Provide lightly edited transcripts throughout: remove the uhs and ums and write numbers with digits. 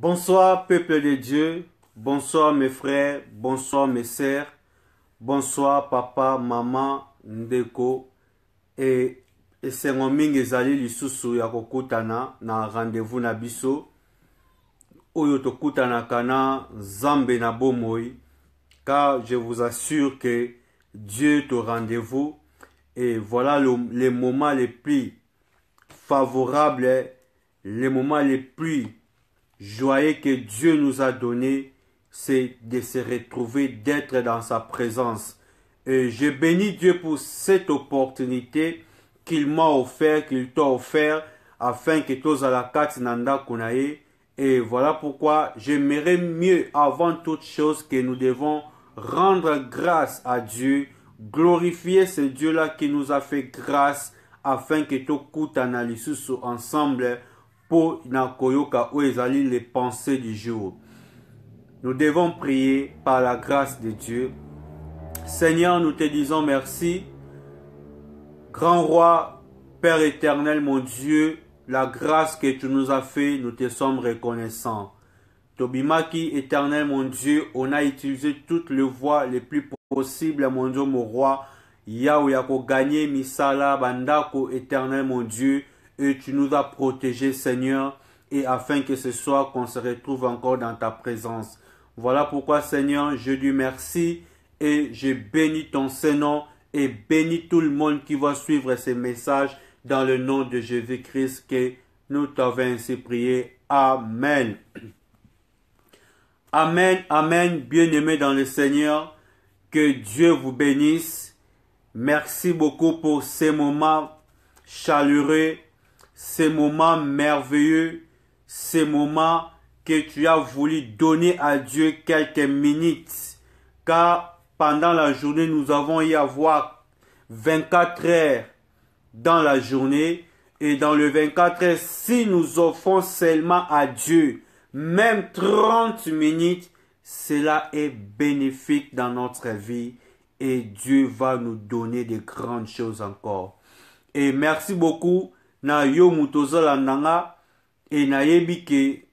Bonsoir peuple de Dieu, bonsoir mes frères, bonsoir mes sœurs, bonsoir papa, maman, ndeko et esengo mingi ezali lisusu ya kokutana na rendez-vous na biso oyo tokutanaka na Nzambe na bomoi, car je vous assure que Dieu est au rendez-vous et voilà les moments les plus favorables, les moments les plus joyeux que Dieu nous a donné, c'est de se retrouver, d'être dans sa présence. Et je bénis Dieu pour cette opportunité qu'il m'a offert, qu'il t'a offert, afin que tous à la carte nanda kunaye. Et voilà pourquoi j'aimerais mieux, avant toute chose, que nous devons rendre grâce à Dieu, glorifier ce Dieu-là qui nous a fait grâce, afin que tout kutana lisusu ensemble pour nakoyoka ou ezali les pensées du jour. Nous devons prier par la grâce de Dieu. Seigneur, nous te disons merci. Grand roi, Père éternel, mon Dieu, la grâce que tu nous as fait, nous te sommes reconnaissants. Tobimaki, éternel, mon Dieu, on a utilisé toutes les voies les plus possibles, mon Dieu, mon roi. Yahweh, yako gagné, misala, bandako, éternel, mon Dieu, et tu nous as protégés, Seigneur, et afin que ce soir qu'on se retrouve encore dans ta présence. Voilà pourquoi, Seigneur, je dis merci et je bénis ton Saint-Nom et bénis tout le monde qui va suivre ces messages dans le nom de Jésus-Christ que nous t'avons ainsi prié. Amen. Amen, amen, bien-aimés dans le Seigneur, que Dieu vous bénisse. Merci beaucoup pour ces moments chaleureux, ces moments merveilleux, ces moments que tu as voulu donner à Dieu quelques minutes. Car pendant la journée, nous avons y avoir 24 heures dans la journée. Et dans le 24 heures, si nous offrons seulement à Dieu, même 30 minutes, cela est bénéfique dans notre vie. Et Dieu va nous donner de grandes choses encore. Et merci beaucoup na yo mutozola nanga et na yebi ke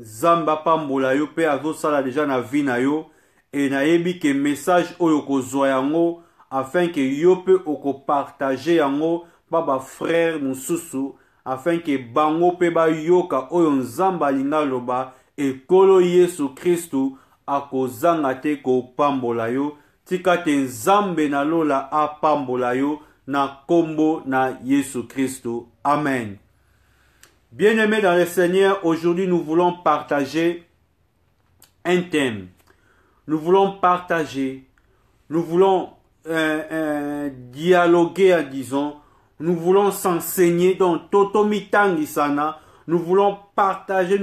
Zamba pambola yo pe azo sala déjà na vie na yo et na yebi ke message oyo kozwa yango afin que yo pe oko partager yango ba ba frère mususu afin que bango pe ba yoka oyo Nzamba linga loba e kolo Yesu Kristu akozanga te ko pambola yo tika te Nzambe na lola a pambola yo na kombo na Yesu Christo. Amen. Bien-aimés dans le Seigneur, aujourd'hui nous voulons partager un thème. Nous voulons partager, nous voulons dialoguer, disons, nous voulons s'enseigner dans Totomitangi Sana, nous voulons partager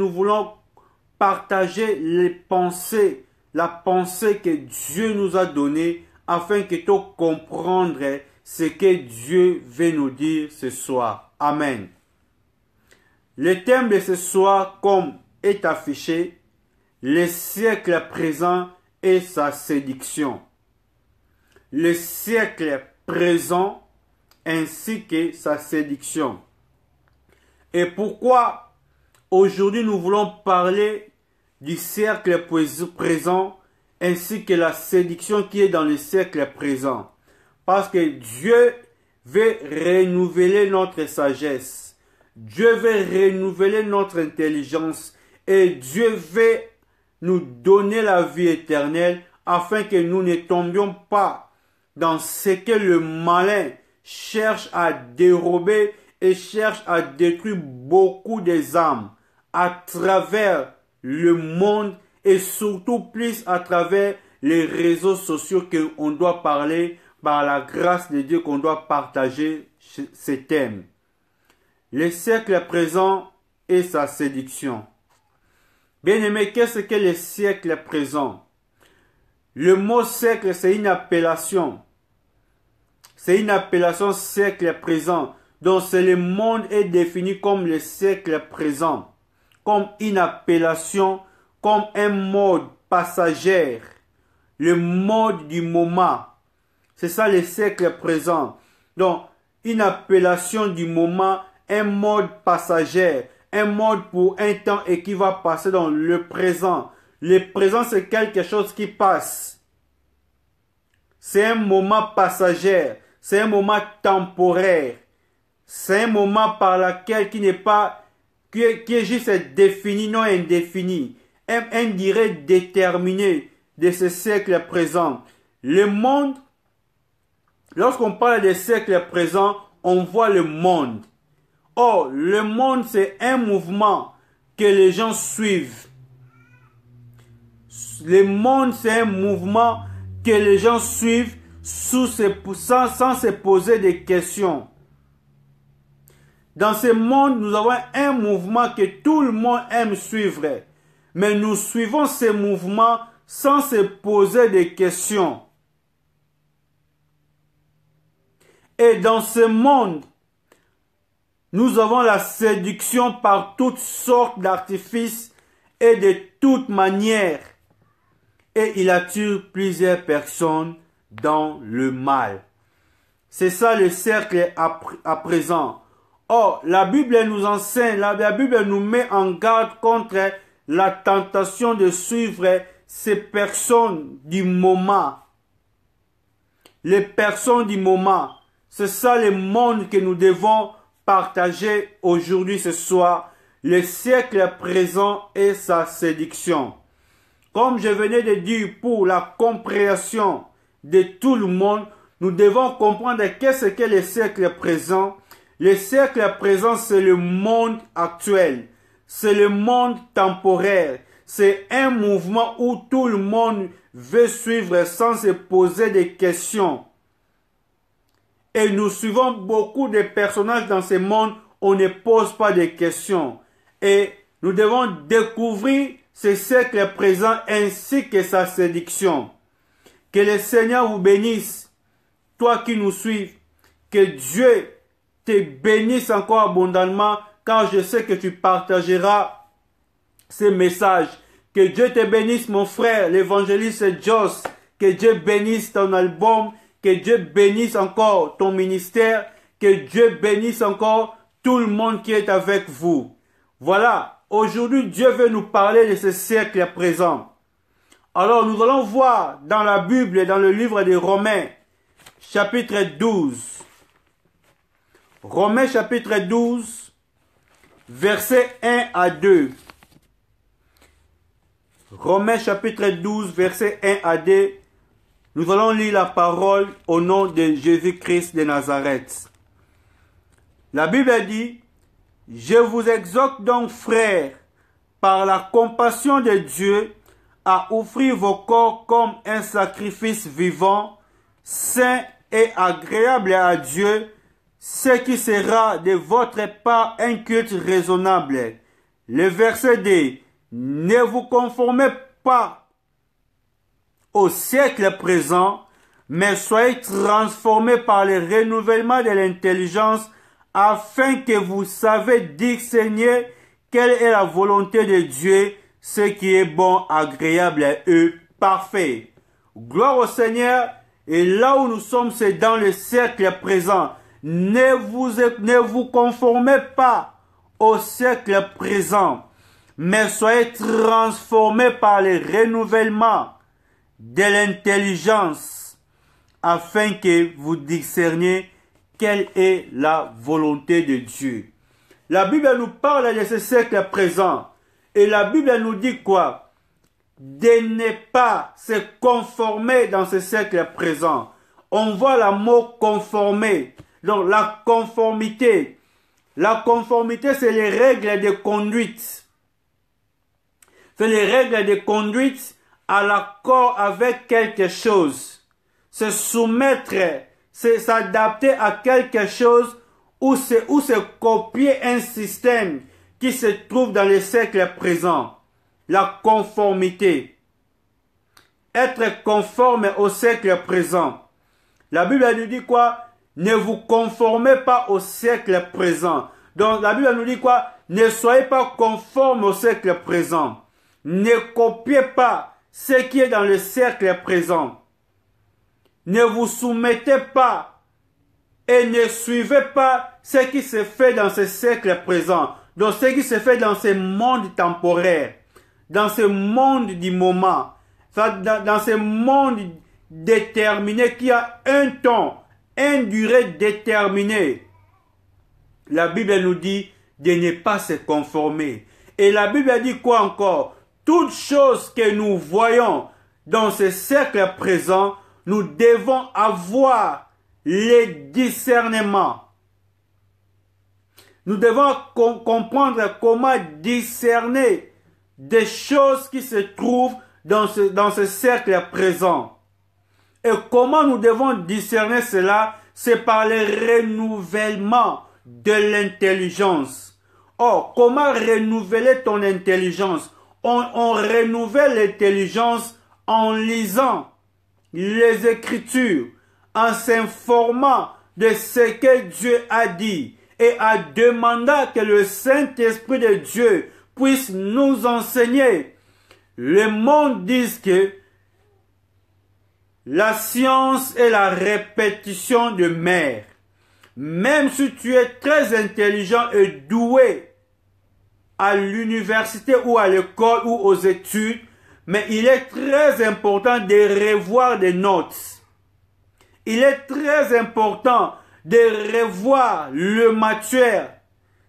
les pensées, la pensée que Dieu nous a donnée afin que tu comprendre ce que Dieu veut nous dire ce soir. Amen. Le thème de ce soir, comme est affiché, le siècle présent et sa séduction. Le siècle présent ainsi que sa séduction. Et pourquoi aujourd'hui nous voulons parler du siècle présent ainsi que la séduction qui est dans le siècle présent? Parce que Dieu veut renouveler notre sagesse. Dieu veut renouveler notre intelligence. Et Dieu veut nous donner la vie éternelle afin que nous ne tombions pas dans ce que le malin cherche à dérober et cherche à détruire beaucoup des âmes à travers le monde et surtout plus à travers les réseaux sociaux qu'on doit parler par la grâce de Dieu qu'on doit partager ces thèmes. Le siècle présent et sa séduction. Bien-aimé, qu'est-ce que le siècle présent? Le mot siècle, c'est une appellation. C'est une appellation siècle présent. Donc, c'est le monde est défini comme le siècle présent. Comme une appellation, comme un mode passager. Le mode du moment. C'est ça le siècle présent. Donc, une appellation du moment, un mode passager, un monde pour un temps et qui va passer dans le présent. Le présent, c'est quelque chose qui passe. C'est un moment passager. C'est un moment temporaire. C'est un moment par lequel qui n'est pas, qui est juste défini, non indéfini. Un durée déterminé de ce siècle présent. Le monde, lorsqu'on parle des siècles présents, on voit le monde. Or, le monde, c'est un mouvement que les gens suivent. Le monde, c'est un mouvement que les gens suivent sans se poser des questions. Dans ce monde, nous avons un mouvement que tout le monde aime suivre. Mais nous suivons ce mouvement sans se poser des questions. Et dans ce monde, nous avons la séduction par toutes sortes d'artifices et de toutes manières. Et il attire plusieurs personnes dans le mal. C'est ça le cercle à présent. Or, la Bible nous enseigne, la Bible nous met en garde contre la tentation de suivre ces personnes du moment. Les personnes du moment. C'est ça le monde que nous devons partager aujourd'hui, ce soir. Le siècle présent et sa séduction. Comme je venais de dire, pour la compréhension de tout le monde, nous devons comprendre qu'est-ce que le siècle présent. Le siècle présent, c'est le monde actuel. C'est le monde temporaire. C'est un mouvement où tout le monde veut suivre sans se poser des questions. Et nous suivons beaucoup de personnages dans ce monde, on ne pose pas de questions. Et nous devons découvrir ce siècle présent ainsi que sa séduction. Que le Seigneur vous bénisse, toi qui nous suives. Que Dieu te bénisse encore abondamment, car je sais que tu partageras ces messages. Que Dieu te bénisse, mon frère, l'évangéliste Joss. Que Dieu bénisse ton album. Que Dieu bénisse encore ton ministère. Que Dieu bénisse encore tout le monde qui est avec vous. Voilà. Aujourd'hui, Dieu veut nous parler de ce siècle présent. Alors, nous allons voir dans la Bible, dans le livre des Romains, chapitre 12. Romains, chapitre 12, versets 1 à 2. Romains, chapitre 12, versets 1 à 2. Nous allons lire la parole au nom de Jésus-Christ de Nazareth. La Bible dit: « Je vous exhorte donc, frères, par la compassion de Dieu, à offrir vos corps comme un sacrifice vivant, saint et agréable à Dieu, ce qui sera de votre part un culte raisonnable. » Le verset 2. « Ne vous conformez pas au siècle présent, mais soyez transformés par le renouvellement de l'intelligence, afin que vous savez discerner quelle est la volonté de Dieu, ce qui est bon, agréable et parfait. » Gloire au Seigneur. Et là où nous sommes, c'est dans le siècle présent. Ne vous conformez pas au siècle présent, mais soyez transformés par le renouvellement de l'intelligence, afin que vous discerniez quelle est la volonté de Dieu. La Bible nous parle de ce siècle présent. Et la Bible nous dit quoi? De ne pas se conformer dans ce siècle présent. On voit le mot conformer. Donc la conformité. La conformité, c'est les règles de conduite. C'est les règles de conduite à l'accord avec quelque chose. Se soumettre, c'est s'adapter à quelque chose ou se copier un système qui se trouve dans le siècle présent. La conformité. Être conforme au siècle présent. La Bible nous dit quoi? Ne vous conformez pas au siècle présent. Donc la Bible nous dit quoi? Ne soyez pas conforme au siècle présent. Ne copiez pas ce qui est dans le siècle présent. Ne vous soumettez pas et ne suivez pas ce qui se fait dans ce siècle présent. Donc ce qui se fait dans ce monde temporaire, dans ce monde du moment, dans ce monde déterminé qui a un temps, une durée déterminée, la Bible nous dit de ne pas se conformer. Et la Bible dit quoi encore? Toutes choses que nous voyons dans ce cercle présent, nous devons avoir les discernements. Nous devons comprendre comment discerner des choses qui se trouvent dans ce cercle présent. Et comment nous devons discerner cela? C'est par le renouvellement de l'intelligence. Or, comment renouveler ton intelligence? On renouvelle l'intelligence en lisant les Écritures, en s'informant de ce que Dieu a dit et en demandant que le Saint-Esprit de Dieu puisse nous enseigner. Le monde dit que la science est la répétition de mère. Même si tu es très intelligent et doué à l'université ou à l'école ou aux études, mais il est très important de revoir des notes. Il est très important de revoir le matière.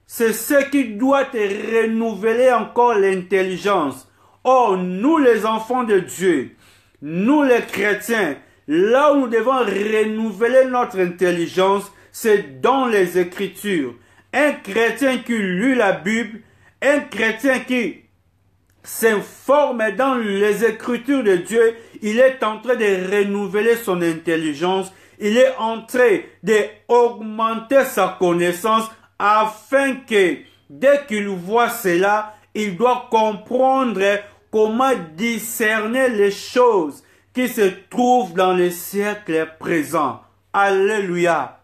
C'est ce qui doit te renouveler encore l'intelligence. Or, nous les enfants de Dieu, nous les chrétiens, là où nous devons renouveler notre intelligence, c'est dans les Écritures. Un chrétien qui lit la Bible, un chrétien qui s'informe dans les Écritures de Dieu, il est en train de renouveler son intelligence, il est en train d'augmenter sa connaissance afin que dès qu'il voit cela, il doit comprendre comment discerner les choses qui se trouvent dans le siècle présent. Alléluia.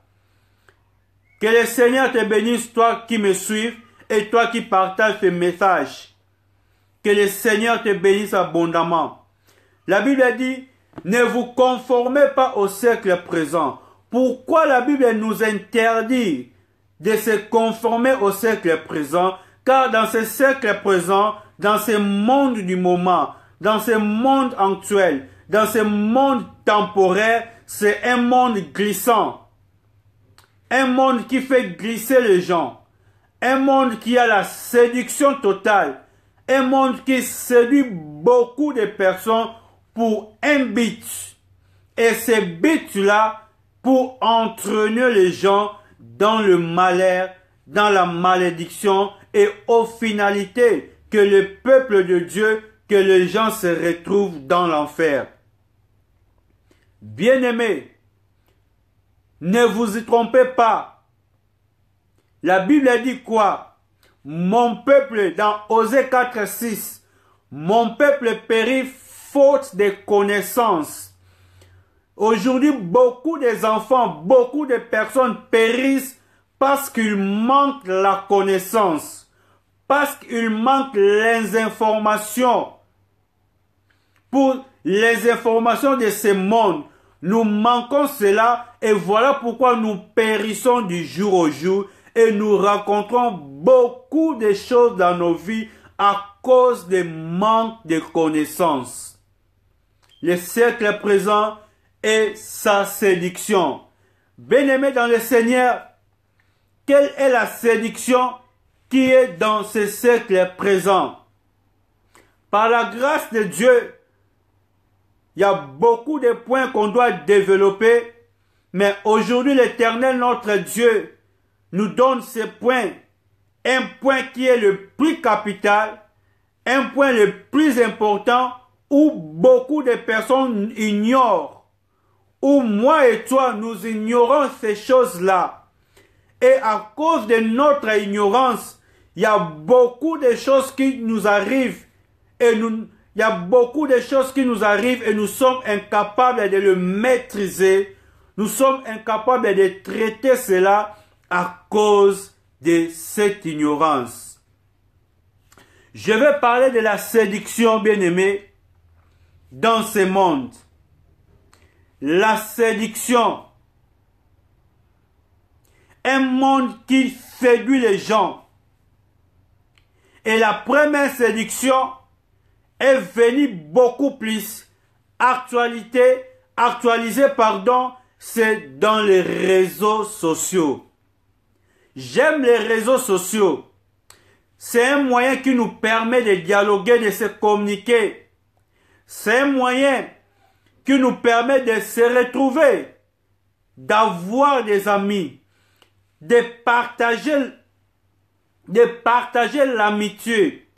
Que le Seigneur te bénisse, toi qui me suis et toi qui partages ce message. Que le Seigneur te bénisse abondamment. La Bible dit, ne vous conformez pas au siècle présent. Pourquoi la Bible nous interdit de se conformer au siècle présent? Car dans ce siècle présent, dans ce monde du moment, dans ce monde actuel, dans ce monde temporaire, c'est un monde glissant. Un monde qui fait glisser les gens. Un monde qui a la séduction totale. Un monde qui séduit beaucoup de personnes pour un but. Et ce but-là, pour entraîner les gens dans le malheur, dans la malédiction et aux finalités que le peuple de Dieu, que les gens se retrouvent dans l'enfer. Bien-aimés, ne vous y trompez pas. La Bible dit quoi? Mon peuple, dans Osée 4:6, mon peuple périt faute de connaissances. Aujourd'hui, beaucoup des enfants, beaucoup de personnes périssent parce qu'ils manquent la connaissance, parce qu'ils manquent les informations. Pour les informations de ce monde, nous manquons cela et voilà pourquoi nous périssons du jour au jour et nous rencontrons beaucoup de choses dans nos vies à cause du manque de connaissances. Le siècle présent est sa séduction. Bien-aimés dans le Seigneur, quelle est la séduction qui est dans ce siècle présent? Par la grâce de Dieu, il y a beaucoup de points qu'on doit développer, mais aujourd'hui l'Éternel, notre Dieu, nous donne ces points. Un point qui est le plus capital, un point le plus important, où beaucoup de personnes ignorent, où moi et toi, nous ignorons ces choses-là. Et à cause de notre ignorance, il y a beaucoup de choses qui nous arrivent et nous sommes incapables de le maîtriser. Nous sommes incapables de traiter cela à cause de cette ignorance. Je vais parler de la séduction, bien-aimés, dans ce monde. La séduction. Un monde qui séduit les gens. Et la première séduction est venue beaucoup plus actualisée, c'est dans les réseaux sociaux. J'aime les réseaux sociaux. C'est un moyen qui nous permet de dialoguer, de se communiquer. C'est un moyen qui nous permet de se retrouver, d'avoir des amis, de partager l'amitié.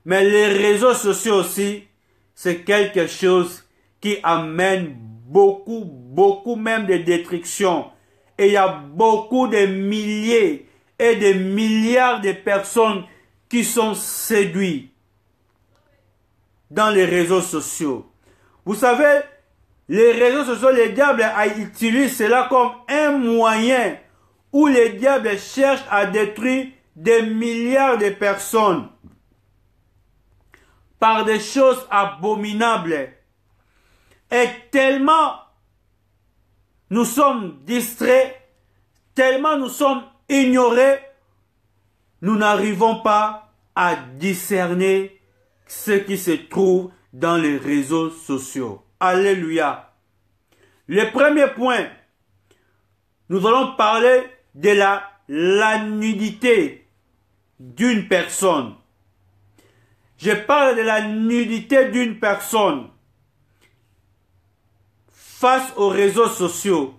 Mais les réseaux sociaux aussi, c'est quelque chose qui amène beaucoup même de destruction. Et il y a beaucoup de milliers et de milliards de personnes qui sont séduites dans les réseaux sociaux. Vous savez, les réseaux sociaux, le diable utilise cela comme un moyen où le diable cherche à détruire des milliards de personnes par des choses abominables. Et tellement nous sommes distraits, tellement nous sommes ignorés, nous n'arrivons pas à discerner ce qui se trouve dans les réseaux sociaux. Alléluia. Le premier point, nous allons parler de la nudité d'une personne. Je parle de la nudité d'une personne face aux réseaux sociaux,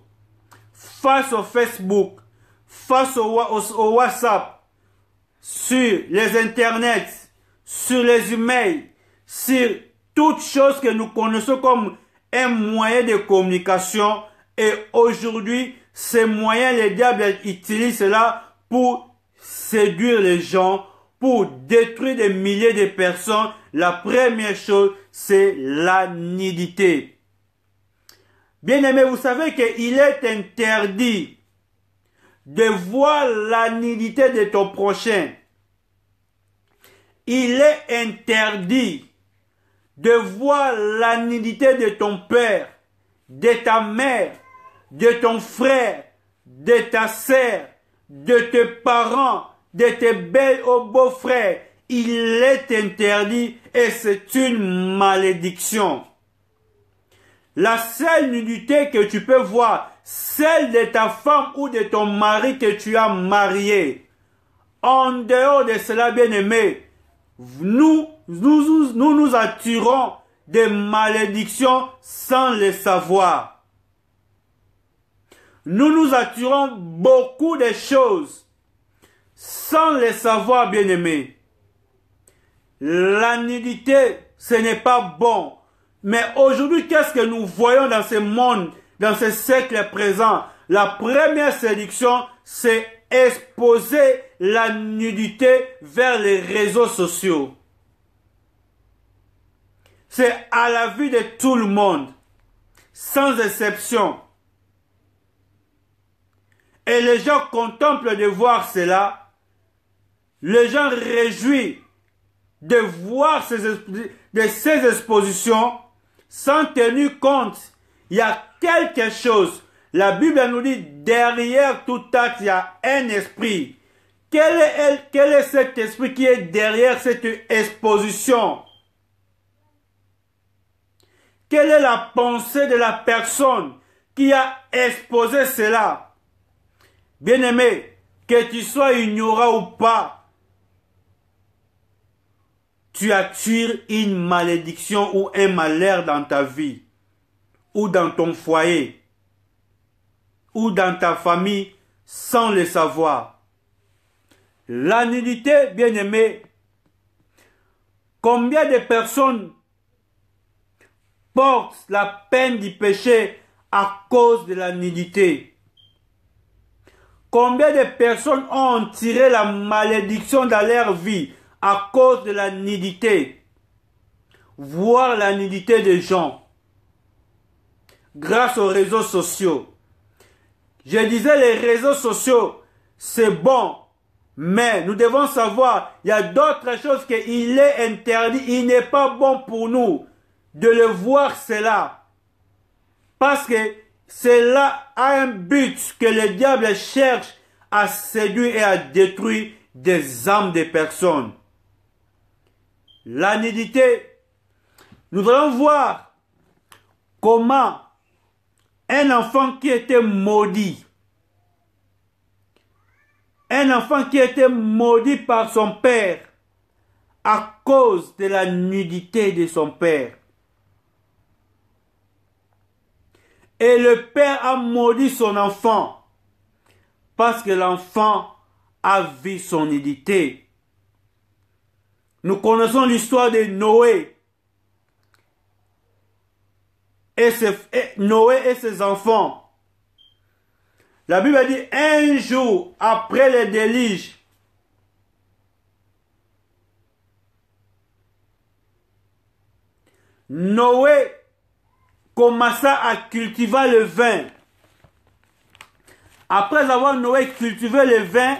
face au Facebook, face au WhatsApp, sur les internets, sur les emails, sur toutes choses que nous connaissons comme un moyen de communication. Et aujourd'hui, ces moyens, le diable utilise cela pour séduire les gens, pour détruire des milliers de personnes. La première chose, c'est la nudité. Bien-aimés, vous savez qu'il est interdit de voir la nudité de ton prochain. Il est interdit de voir la nudité de ton père, de ta mère, de ton frère, de ta sœur, de tes parents, de tes beaux-frères. Il est interdit et c'est une malédiction. La seule nudité que tu peux voir, celle de ta femme ou de ton mari que tu as marié. En dehors de cela, bien-aimé, nous attirons des malédictions sans le savoir. Nous attirons beaucoup de choses sans le savoir, bien-aimé. La nudité, ce n'est pas bon. Mais aujourd'hui, qu'est-ce que nous voyons dans ce monde, dans ce siècle présent? La première séduction, c'est exposer la nudité vers les réseaux sociaux. C'est à la vue de tout le monde, sans exception. Et les gens contemplent de voir cela. Les gens réjouissent de voir ces expositions sans tenir compte. Il y a quelque chose. La Bible nous dit, derrière tout acte, il y a un esprit. Quel est cet esprit qui est derrière cette exposition? Quelle est la pensée de la personne qui a exposé cela? Bien-aimé, que tu sois ignorant ou pas, tu attires une malédiction ou un malheur dans ta vie, ou dans ton foyer, ou dans ta famille, sans le savoir. La nudité, bien-aimé, combien de personnes portent la peine du péché à cause de la nudité? Combien de personnes ont tiré la malédiction dans leur vie à cause de la nudité? Voir la nudité des gens grâce aux réseaux sociaux. Je disais, les réseaux sociaux, c'est bon, mais nous devons savoir, il y a d'autres choses qu'il est interdit, il n'est pas bon pour nous de le voir cela. Parce que cela a un but que le diable cherche à séduire et à détruire des âmes des personnes. la nudité, nous allons voir comment un enfant qui était maudit, un enfant qui était maudit par son père à cause de la nudité de son père. Et le père a maudit son enfant parce que l'enfant a vu son nudité. Nous connaissons l'histoire de Noé. Noé et ses enfants. La Bible dit un jour après le déluge, Noé commença à cultiver le vin. Après avoir Noé cultivé le vin,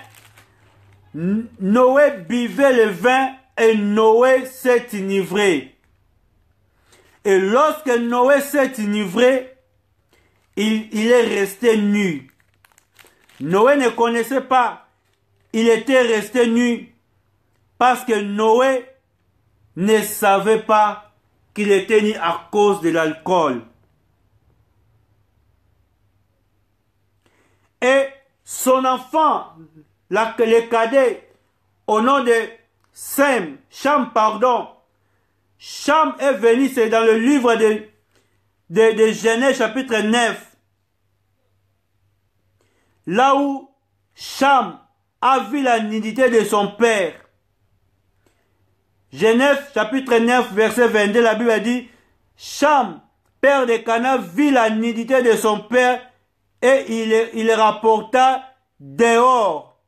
Noé buvait le vin et Noé s'est enivré. Et lorsque Noé s'est enivré, il est resté nu. Noé ne connaissait pas, il était resté nu parce que Noé ne savait pas qu'il était nu à cause de l'alcool. Et son enfant, le cadet, au nom de Cham, Cham est venu, c'est dans le livre de Genèse chapitre 9. Là où Cham a vu la nudité de son père. Genèse chapitre 9 verset 22, la Bible dit, Cham, père de Canaan, vit la nudité de son père et il rapporta dehors.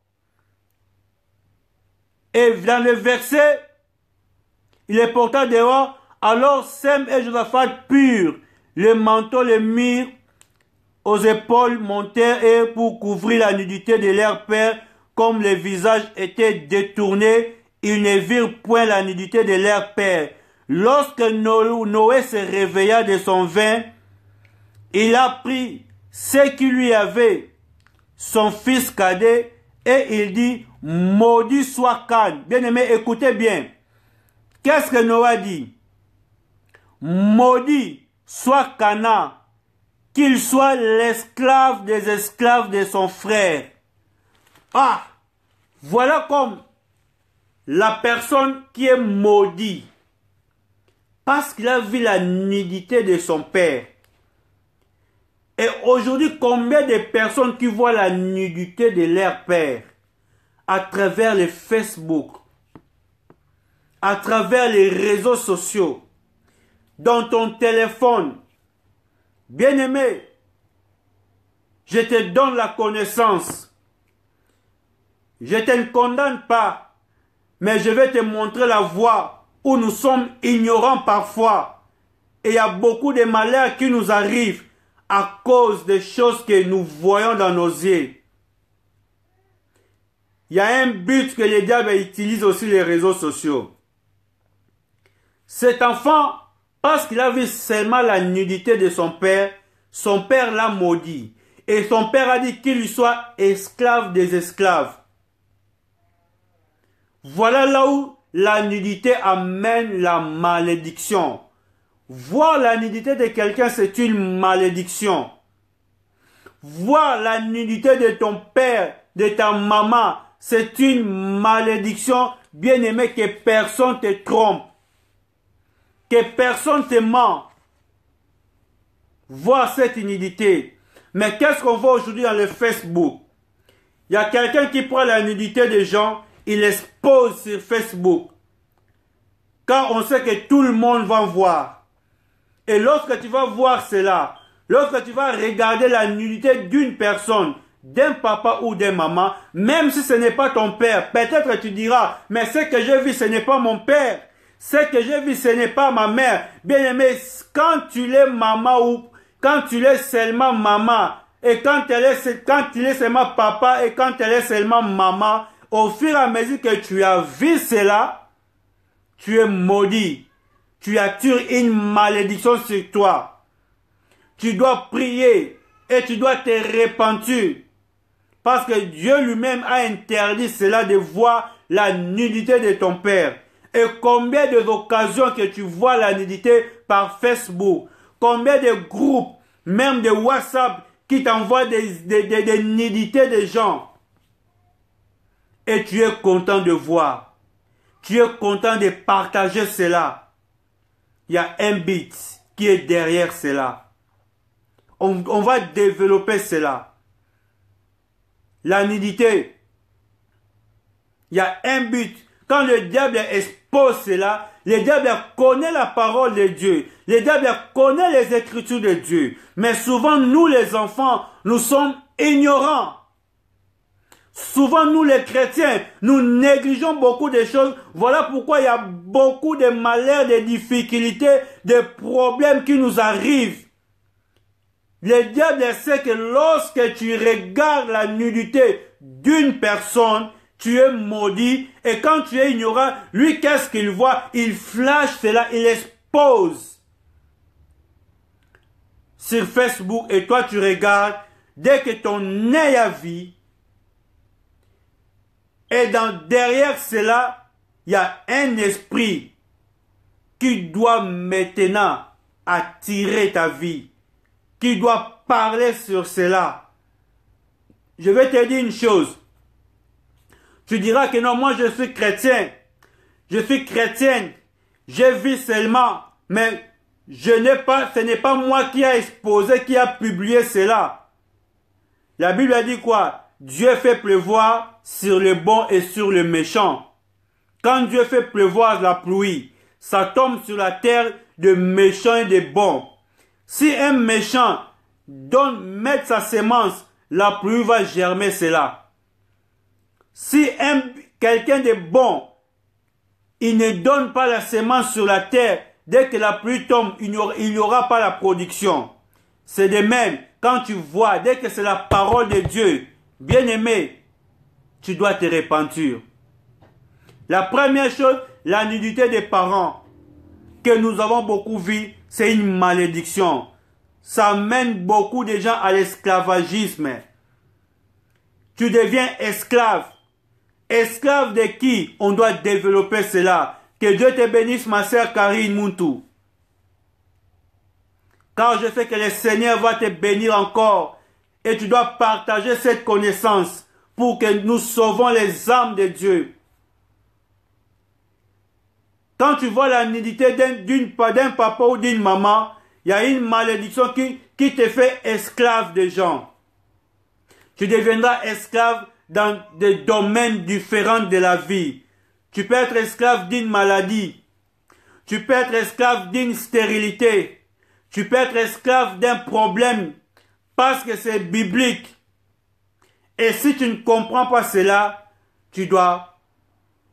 Et dans le verset, il est porta dehors, alors Sem et Josaphat purent le manteau, le mirent aux épaules, montèrent et pour couvrir la nudité de leur père, comme le visage était détourné, ils ne virent point la nudité de leur père. Lorsque Noé se réveilla de son vin, il a pris ce qui lui avait, son fils cadet, et il dit, maudit soit Canaan. Bien-aimé, écoutez bien. Qu'est-ce que Noé dit? Maudit soit Canaan, qu'il soit l'esclave des esclaves de son frère. Ah, voilà comme la personne qui est maudite, parce qu'il a vu la nudité de son père. Et aujourd'hui, combien de personnes qui voient la nudité de leur père à travers les Facebook, à travers les réseaux sociaux, dans ton téléphone. Bien-aimé, je te donne la connaissance. Je ne te condamne pas, mais je vais te montrer la voie où nous sommes ignorants parfois. Et il y a beaucoup de malheurs qui nous arrivent à cause des choses que nous voyons dans nos yeux. Il y a un but que le diable utilise aussi les réseaux sociaux. Cet enfant, parce qu'il a vu seulement la nudité de son père l'a maudit. Et son père a dit qu'il lui soit esclave des esclaves. Voilà là où la nudité amène la malédiction. Voir la nudité de quelqu'un, c'est une malédiction. Voir la nudité de ton père, de ta maman, c'est une malédiction. Bien-aimé, que personne te trompe. Que personne te ment. Voir cette nudité. Mais qu'est-ce qu'on voit aujourd'hui dans le Facebook? Il y a quelqu'un qui prend la nudité des gens, il l'expose sur Facebook. Car on sait que tout le monde va voir. Et lorsque tu vas voir cela, lorsque tu vas regarder la nudité d'une personne, d'un papa ou d'une maman, même si ce n'est pas ton père, peut-être tu diras, mais ce que j'ai vu, ce n'est pas mon père. Ce que j'ai vu, ce n'est pas ma mère. Bien aimé, quand tu es maman ou quand tu es seulement maman, et quand il est seulement papa, et quand elle est seulement maman, au fur et à mesure que tu as vu cela, tu es maudit. Tu attires une malédiction sur toi. Tu dois prier et tu dois te repentir. Parce que Dieu lui-même a interdit cela de voir la nudité de ton père. Et combien d'occasions que tu vois la nudité par Facebook? Combien de groupes, même de WhatsApp, qui t'envoient des nudités des gens? Et tu es content de voir. Tu es content de partager cela. Il y a un but qui est derrière cela. On va développer cela. La nudité. Il y a un but. Quand le diable expose cela, le diable connaît la parole de Dieu. Le diable connaît les écritures de Dieu. Mais souvent, nous les enfants, nous sommes ignorants. Souvent, nous les chrétiens, nous négligeons beaucoup de choses. Voilà pourquoi il y a beaucoup de malheurs, de difficultés, de problèmes qui nous arrivent. Le diable sait que lorsque tu regardes la nudité d'une personne, tu es maudit. Et quand tu es ignorant, lui, qu'est-ce qu'il voit? Il flash cela, il expose sur Facebook. Et toi, tu regardes, dès que ton œil a vu, et derrière cela, il y a un esprit qui doit maintenant attirer ta vie, qui doit parler sur cela. Je vais te dire une chose. Tu diras que non, moi je suis chrétien. Je suis chrétienne. Je vis seulement. Mais ce n'est pas moi qui a exposé, qui a publié cela. La Bible a dit quoi? Dieu fait pleuvoir sur le bon et sur le méchant. Quand Dieu fait pleuvoir la pluie, ça tombe sur la terre de méchants et de bons. Si un méchant met sa semence, la pluie va germer cela. Si quelqu'un de bon, il ne donne pas la semence sur la terre, dès que la pluie tombe, il n'y aura pas la production. C'est de même, quand tu vois, dès que c'est la parole de Dieu, bien-aimé, tu dois te repentir. La première chose, la nudité des parents, que nous avons beaucoup vu, c'est une malédiction. Ça mène beaucoup de gens à l'esclavagisme. Tu deviens esclave. Esclave de qui? On doit développer cela. Que Dieu te bénisse, ma sœur Karine Muntu. Car je sais que le Seigneur va te bénir encore. Et tu dois partager cette connaissance pour que nous sauvons les âmes de Dieu. Quand tu vois la nudité d'un papa ou d'une maman, il y a une malédiction qui te fait esclave des gens. Tu deviendras esclave dans des domaines différents de la vie. Tu peux être esclave d'une maladie. Tu peux être esclave d'une stérilité. Tu peux être esclave d'un problème parce que c'est biblique. Et si tu ne comprends pas cela, tu dois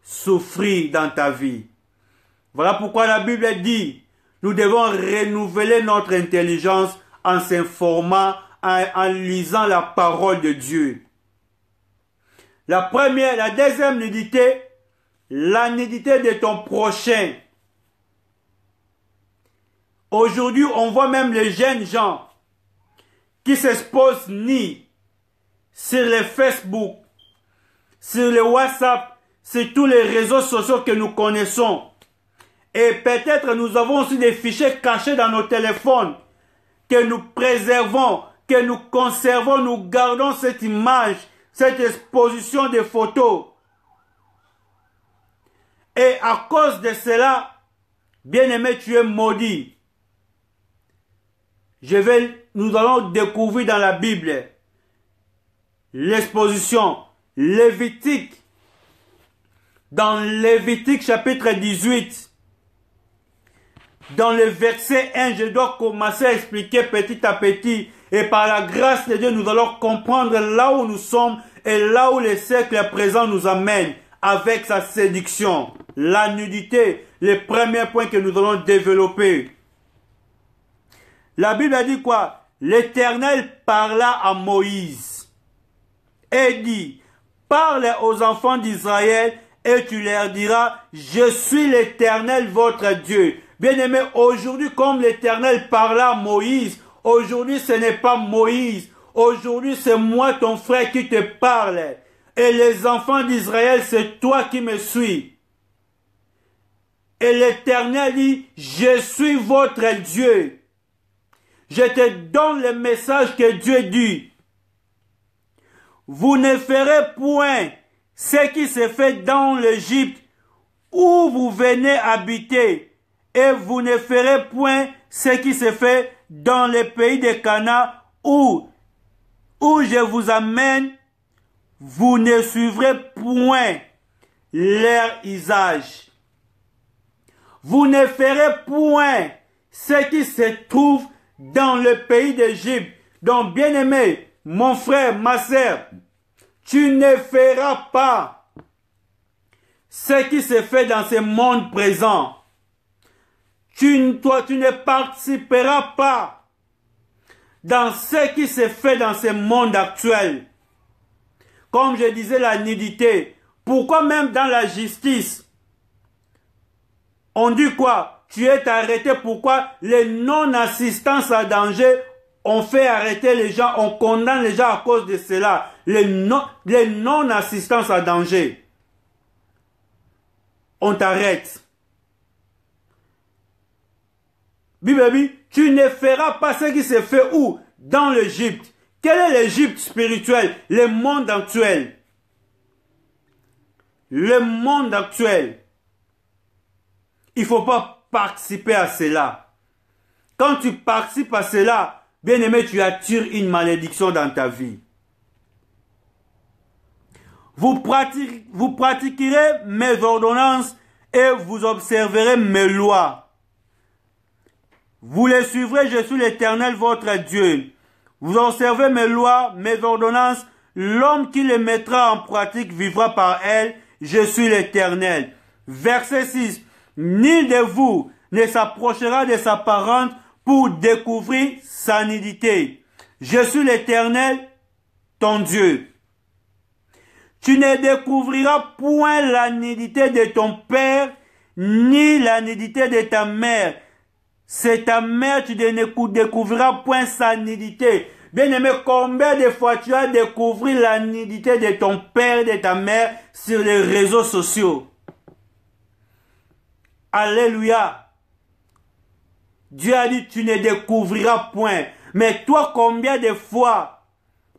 souffrir dans ta vie. Voilà pourquoi la Bible dit, nous devons renouveler notre intelligence en s'informant, en lisant la parole de Dieu. La deuxième nudité, la nudité de ton prochain. Aujourd'hui, on voit même les jeunes gens qui s'exposent ni sur les Facebook, sur les WhatsApp, sur tous les réseaux sociaux que nous connaissons. Et peut-être nous avons aussi des fichiers cachés dans nos téléphones que nous préservons, que nous conservons, nous gardons cette image, cette exposition de photos. Et à cause de cela, bien-aimé, tu es maudit. Nous allons découvrir dans la Bible l'exposition Lévitique. Dans Lévitique chapitre 18, dans le verset 1, je dois commencer à expliquer petit à petit. Et par la grâce de Dieu, nous allons comprendre là où nous sommes et là où le siècle présent nous amène avec sa séduction. La nudité, le premier point que nous allons développer. La Bible a dit quoi? L'Éternel parla à Moïse et dit, parle aux enfants d'Israël et tu leur diras, je suis l'Éternel votre Dieu. Bien-aimé, aujourd'hui, comme l'Éternel parla à Moïse, aujourd'hui ce n'est pas Moïse, aujourd'hui c'est moi ton frère qui te parle. Et les enfants d'Israël, c'est toi qui me suis. Et l'Éternel dit, je suis votre Dieu. Je te donne le message que Dieu dit. Vous ne ferez point ce qui se fait dans l'Égypte où vous venez habiter, et vous ne ferez point ce qui se fait dans le pays de Canaan où je vous amène. Vous ne suivrez point leur usage. Vous ne ferez point ce qui se trouve dans le pays d'Égypte. Donc, bien-aimé, mon frère, ma sœur, tu ne feras pas ce qui se fait dans ce monde présent. Toi, tu ne participeras pas dans ce qui se fait dans ce monde actuel. Comme je disais, la nudité. Pourquoi même dans la justice, on dit quoi? Tu es arrêté. Pourquoi? Les non-assistance à danger, on fait arrêter les gens, on condamne les gens à cause de cela. Les non-assistance à danger. On t'arrête. Bible dit, tu ne feras pas ce qui se fait où? Dans l'Égypte. Quel est l'Égypte spirituel? Le monde actuel. Le monde actuel. Il ne faut pas participer à cela. Quand tu participes à cela, bien aimé, tu attires une malédiction dans ta vie. Vous pratiquerez mes ordonnances et vous observerez mes lois. Vous les suivrez, je suis l'Éternel, votre Dieu. Vous observez mes lois, mes ordonnances. L'homme qui les mettra en pratique vivra par elles. Je suis l'Éternel. Verset 6. Nul de vous ne s'approchera de sa parente pour découvrir sa nudité. Je suis l'Éternel, ton Dieu. Tu ne découvriras point la nudité de ton père, ni la nudité de ta mère. C'est ta mère, tu ne découvriras point sa nudité. Bien-aimé, combien de fois tu as découvert la nudité de ton père et de ta mère sur les réseaux sociaux? Alléluia. Dieu a dit, tu ne découvriras point. Mais toi, combien de fois,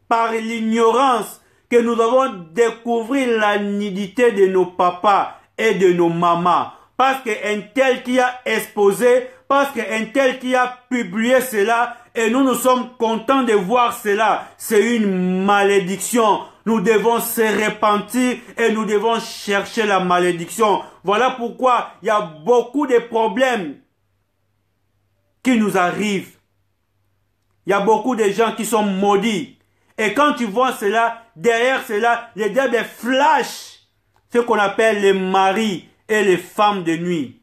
par l'ignorance, que nous avons découvert la nudité de nos papas et de nos mamans? Parce qu'un tel qui a exposé, parce qu'un tel qui a publié cela, et nous sommes contents de voir cela. C'est une malédiction. Nous devons se repentir et nous devons chercher la malédiction. Voilà pourquoi il y a beaucoup de problèmes qui nous arrivent. Il y a beaucoup de gens qui sont maudits. Et quand tu vois cela, derrière cela, le diable flash ce qu'on appelle les maris et les femmes de nuit.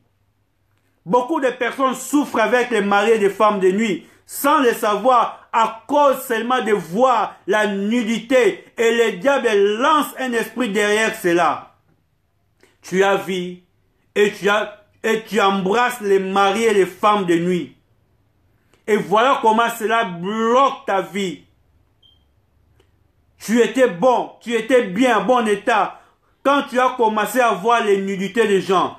Beaucoup de personnes souffrent avec les maris et les femmes de nuit sans le savoir à cause seulement de voir la nudité. Et le diable lance un esprit derrière cela. Tu as vu et tu embrasses les maris et les femmes de nuit. Et voilà comment cela bloque ta vie. Tu étais bon, tu étais bien, en bon état. Quand tu as commencé à voir les nudités des gens,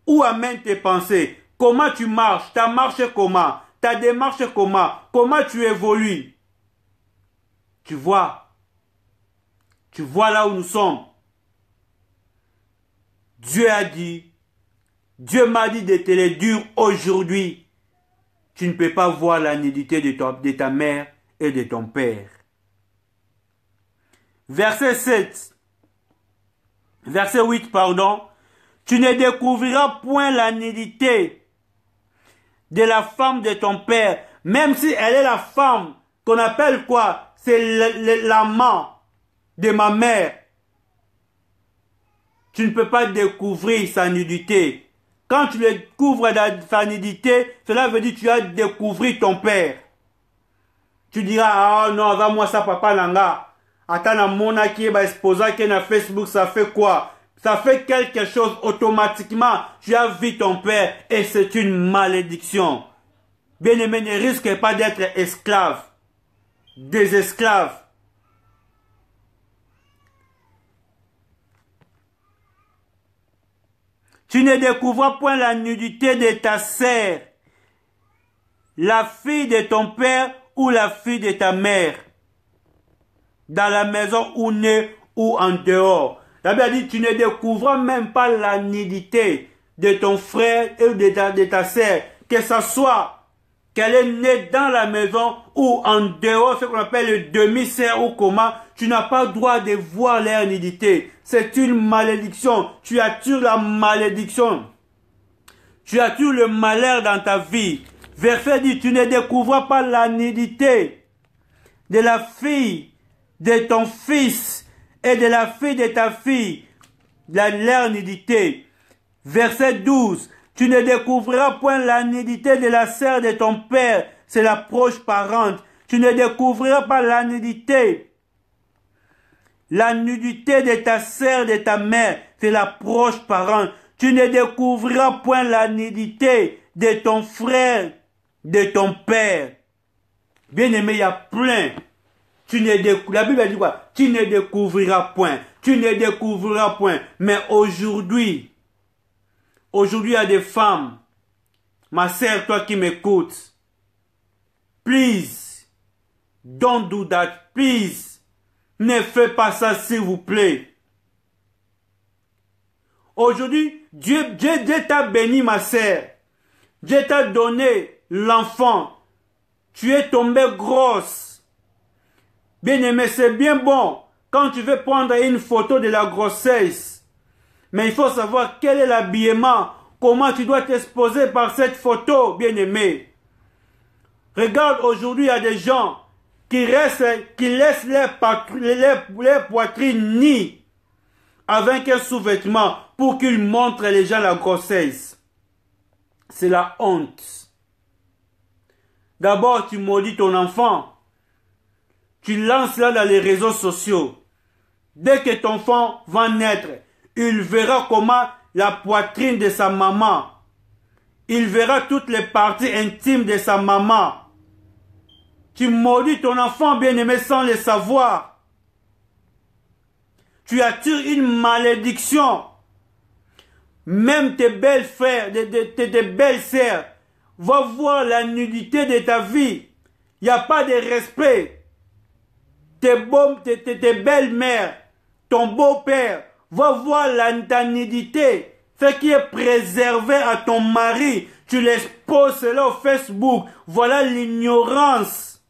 où amènent tes pensées? Comment tu marches? Ta marche comment? Ta démarche comment? Comment tu évolues? Tu vois là où nous sommes. Dieu a dit, Dieu m'a dit de te le dire aujourd'hui. Tu ne peux pas voir la nudité de ta mère et de ton père. Verset 7. Verset 8, pardon. Tu ne découvriras point la nudité de la femme de ton père, même si elle est la femme qu'on appelle quoi? C'est l'amant de ma mère. Tu ne peux pas découvrir sa nudité. Quand tu découvres sa nudité, cela veut dire que tu as découvert ton père. Tu diras, ah non, va moi ça papa nanga. Attends, na mona qui est exposé qui est na Facebook, ça fait quoi? Ça fait quelque chose automatiquement. Tu as vu ton père et c'est une malédiction. Bien-aimé, ne risque pas d'être esclave. Des esclaves. Tu ne découvras point la nudité de ta sœur, la fille de ton père ou la fille de ta mère, dans la maison ou née ou en dehors. La Bible dit, tu ne découvras même pas la nudité de ton frère et de ta sœur, que ce soit qu'elle est née dans la maison ou en dehors, ce qu'on appelle le demi-sœur ou comment, tu n'as pas le droit de voir leur nudité. C'est une malédiction. Tu attires la malédiction. Tu attires le malheur dans ta vie. Verset dit, tu ne découvras pas la nudité de la fille de ton fils et de la fille de ta fille, leur nudité. Verset 12. Tu ne découvriras point la nudité de la sœur de ton père, c'est la proche parente. Tu ne découvriras pas la nudité de ta sœur, de ta mère, c'est la proche parente. Tu ne découvriras point la nudité de ton frère, de ton père. Bien aimé, il y a plein. La Bible dit quoi? Tu ne découvriras point. Tu ne découvriras point. Mais aujourd'hui, il y a des femmes. Ma sœur, toi qui m'écoutes. Please. Don't do that. Please. Ne fais pas ça, s'il vous plaît. Aujourd'hui, Dieu t'a béni, ma sœur. Dieu t'a donné l'enfant. Tu es tombée grosse. Bien aimé, c'est bien bon quand tu veux prendre une photo de la grossesse. Mais il faut savoir quel est l'habillement, comment tu dois t'exposer par cette photo, bien aimé. Regarde, aujourd'hui, il y a des gens qui laissent les poitrines nues avec un sous-vêtement pour qu'ils montrent les gens la grossesse. C'est la honte. D'abord, tu maudis ton enfant. Tu lances là dans les réseaux sociaux. Dès que ton enfant va naître, il verra comment la poitrine de sa maman. Il verra toutes les parties intimes de sa maman. Tu maudis ton enfant bien-aimé sans le savoir. Tu attires une malédiction. Même tes belles frères, tes belles sœurs, vont voir la nudité de ta vie. Il n'y a pas de respect. Tes belles-mères, ton beau-père, va voir ta nudité, ce qui est préservé à ton mari. Tu l'exposes là au Facebook. Voilà l'ignorance.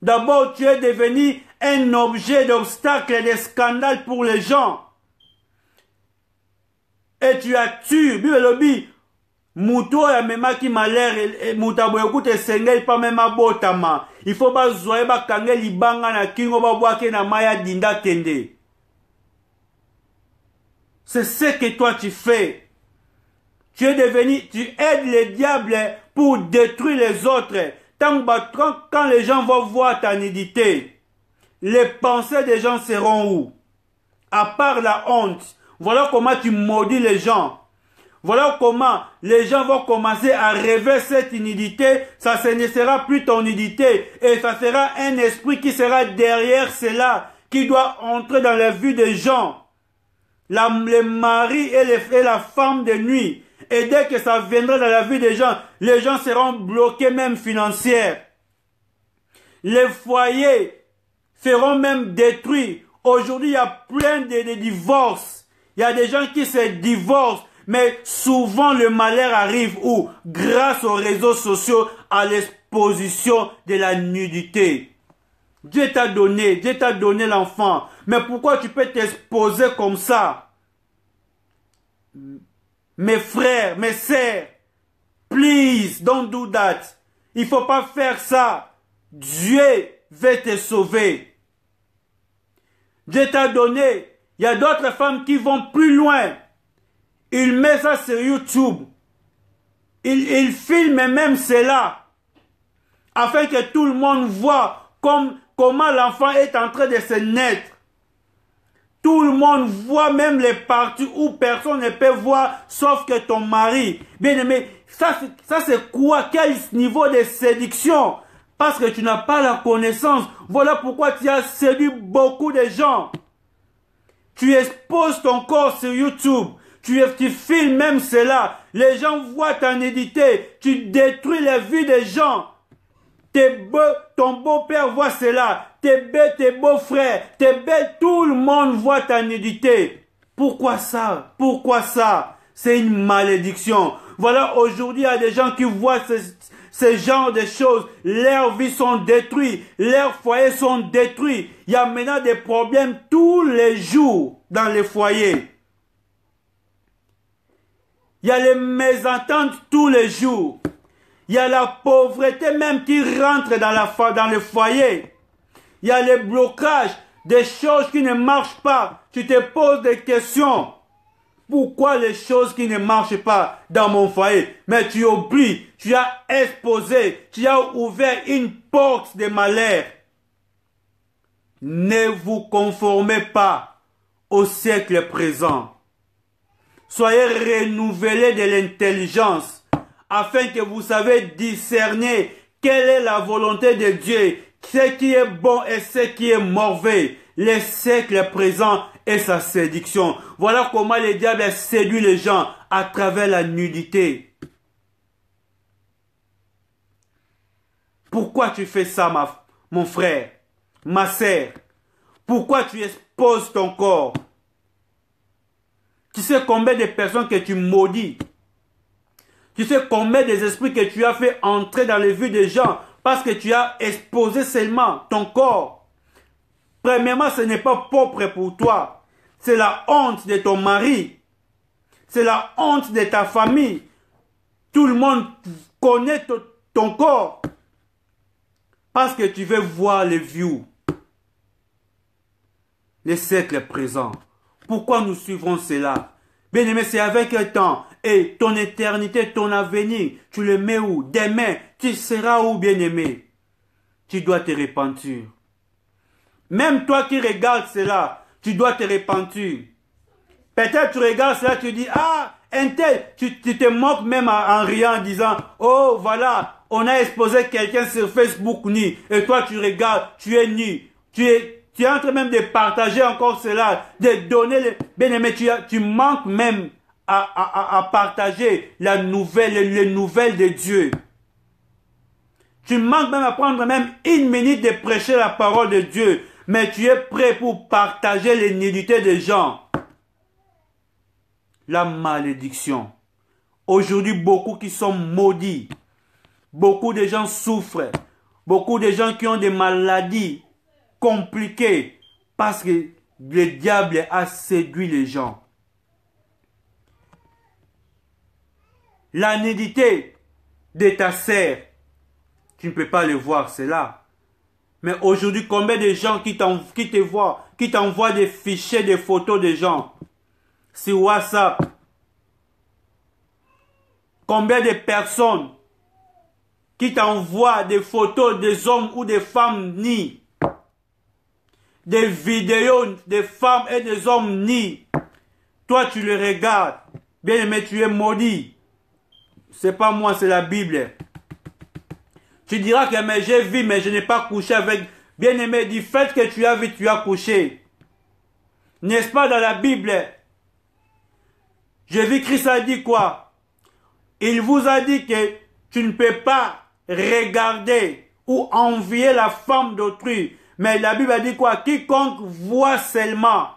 D'abord, tu es devenu un objet d'obstacle et de scandale pour les gens. Et tu attires. Bibelobi, Mouto ya mema ki malère et moutabo écoute sengel pas même abotama. Il faut pas zoyer ba kangel libanga na kingo ba boake na maya dinda kende. C'est ce que toi tu fais. Tu aides les diables pour détruire les autres. Quand les gens vont voir ta nudité, les pensées des gens seront où? À part la honte. Voilà comment tu maudis les gens. Voilà comment les gens vont commencer à rêver cette nudité. Ça ne sera plus ton nudité. Et ça sera un esprit qui sera derrière cela, qui doit entrer dans la vue des gens. Les maris et la femme de nuit. Et dès que ça viendra dans la vie des gens, les gens seront bloqués même financièrement. Les foyers seront même détruits. Aujourd'hui, il y a plein de divorces. Il y a des gens qui se divorcent. Mais souvent, le malheur arrive où? Grâce aux réseaux sociaux, à l'exposition de la nudité. Dieu t'a donné l'enfant. Mais pourquoi tu peux t'exposer comme ça? Mes frères, mes sœurs, please, don't do that. Il ne faut pas faire ça. Dieu veut te sauver. Dieu t'a donné. Il y a d'autres femmes qui vont plus loin. Ils mettent ça sur YouTube. Ils filment même cela. Afin que tout le monde voit comment l'enfant est en train de se naître. Tout le monde voit même les parties où personne ne peut voir sauf que ton mari. Bien aimé, ça c'est quoi? Quel niveau de séduction? Parce que tu n'as pas la connaissance. Voilà pourquoi tu as séduit beaucoup de gens. Tu exposes ton corps sur YouTube. tu filmes même cela. Les gens voient ta nudité. Tu détruis la vie des gens. Ton beau-père voit cela. Tes beaux-frères, tout le monde voit ta nudité. Pourquoi ça? Pourquoi ça? C'est une malédiction. Voilà, aujourd'hui, il y a des gens qui voient ce genre de choses. Leurs vies sont détruites. Leurs foyers sont détruits. Il y a maintenant des problèmes tous les jours dans les foyers. Il y a les mésententes tous les jours. Il y a la pauvreté même qui rentre dans le foyer. Il y a les blocages, des choses qui ne marchent pas. Tu te poses des questions. Pourquoi les choses qui ne marchent pas dans mon foyer? Mais tu oublies, tu as exposé, tu as ouvert une porte de malheur. Ne vous conformez pas au siècle présent. Soyez renouvelés de l'intelligence afin que vous savez discerner quelle est la volonté de Dieu, ce qui est bon et ce qui est mauvais. Les siècles présents et sa séduction. Voilà comment le diable séduit les gens à travers la nudité. Pourquoi tu fais ça, mon frère, ma sœur? Pourquoi tu exposes ton corps? Tu sais combien de personnes que tu maudis? Tu sais combien des esprits que tu as fait entrer dans les vies des gens parce que tu as exposé seulement ton corps? Premièrement, ce n'est pas propre pour toi. C'est la honte de ton mari. C'est la honte de ta famille. Tout le monde connaît ton corps. Parce que tu veux voir les views. Les siècles présents. Pourquoi nous suivrons cela? Bien-aimé, c'est avec le temps. Et ton éternité, ton avenir, tu le mets où? Demain, tu seras où, bien-aimé? Tu dois te repentir. Même toi qui regardes cela, tu dois te repentir. Peut-être tu regardes cela, tu dis, ah, un tel, tu te moques même en riant, en disant, oh, voilà, on a exposé quelqu'un sur Facebook nu, et toi tu regardes, tu es nu, tu es en train même de partager encore cela, de donner les... Bien aimé, tu manques même à partager les nouvelles de Dieu. Tu manques même à prendre même une minute de prêcher la parole de Dieu. Mais tu es prêt pour partager les nudités des gens. La malédiction. Aujourd'hui, beaucoup qui sont maudits. Beaucoup de gens souffrent. Beaucoup de gens qui ont des maladies compliquées. Parce que le diable a séduit les gens. La nudité de ta sœur. Tu ne peux pas le voir, c'est là. Mais aujourd'hui, combien de gens qui te voient, qui t'envoient des fichiers, des photos de gens sur WhatsApp? Combien de personnes qui t'envoient des photos des hommes ou des femmes nus? Des vidéos des femmes et des hommes nus. Toi, tu les regardes. Bien aimé, tu es maudit. C'est pas moi, c'est la Bible. Tu diras que mais j'ai vu, mais je n'ai pas couché avec... Bien-aimé, du fait que tu as vu, tu as couché. N'est-ce pas dans la Bible? J'ai vu Christ a dit quoi? Il vous a dit que tu ne peux pas regarder ou envier la femme d'autrui. Mais la Bible a dit quoi? Quiconque voit seulement,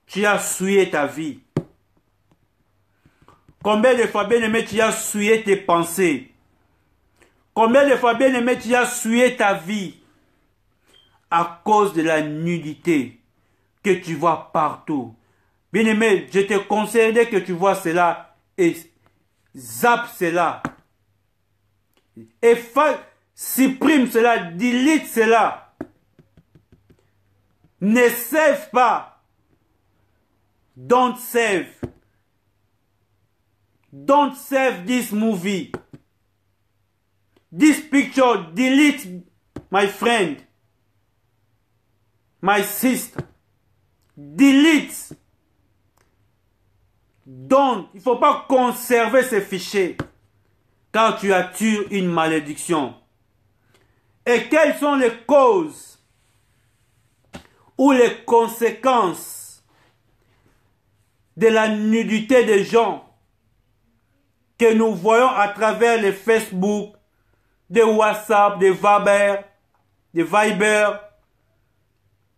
tu as souillé ta vie. Combien de fois, bien-aimé, tu as souillé tes pensées? Combien de fois, bien-aimé, tu as souillé ta vie à cause de la nudité que tu vois partout? Bien-aimé, je te conseille que tu vois cela et zappe cela. Supprime cela, delete cela. Ne save pas. Don't save. Don't save this movie. This picture, delete, my friend, my sister. Delete. Donc, il ne faut pas conserver ces fichiers, car tu attires une malédiction. Et quelles sont les causes ou les conséquences de la nudité des gens que nous voyons à travers les Facebook, des WhatsApp, des Viber,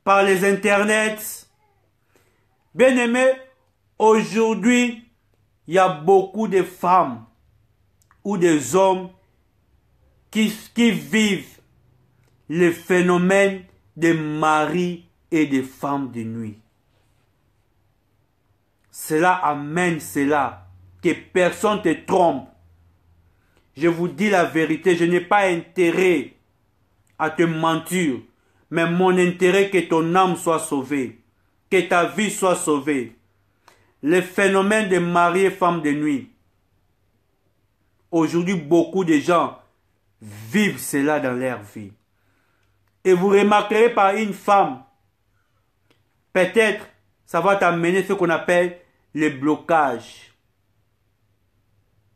par les internets. Bien aimé, aujourd'hui, il y a beaucoup de femmes ou des hommes qui vivent le phénomène des maris et des femmes de nuit. Cela amène cela, que personne ne te trompe. Je vous dis la vérité, je n'ai pas intérêt à te mentir, mais mon intérêt est que ton âme soit sauvée, que ta vie soit sauvée. Le phénomène de mari et femme de nuit. Aujourd'hui, beaucoup de gens vivent cela dans leur vie. Et vous remarquerez par une femme, peut-être ça va t'amener ce qu'on appelle le blocage.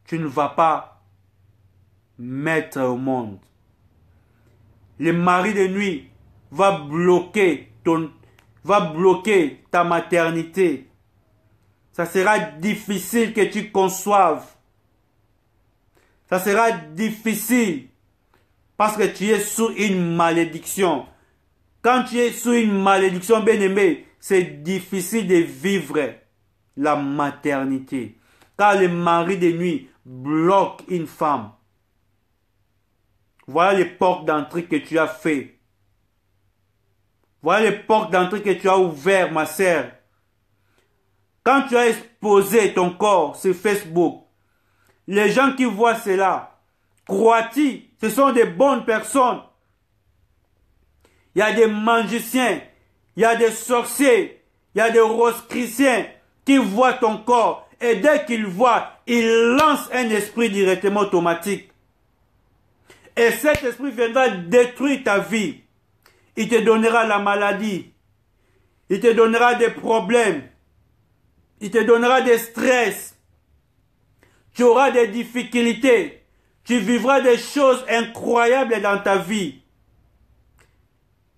Tu ne vas pas mettre au monde. Le mari de nuit va bloquer ta maternité. Ça sera difficile que tu conçoives. Ça sera difficile parce que tu es sous une malédiction. Quand tu es sous une malédiction, bien-aimé, c'est difficile de vivre la maternité. Car le mari de nuit bloque une femme. Voilà les portes d'entrée que tu as fait. Voilà les portes d'entrée que tu as ouvertes, ma sœur. Quand tu as exposé ton corps sur Facebook, les gens qui voient cela, croient-ils, ce sont des bonnes personnes. Il y a des magiciens, il y a des sorciers, il y a des rosicruciens qui voient ton corps. Et dès qu'ils voient, ils lancent un esprit directement automatique. Et cet esprit viendra détruire ta vie. Il te donnera la maladie. Il te donnera des problèmes. Il te donnera des stress. Tu auras des difficultés. Tu vivras des choses incroyables dans ta vie.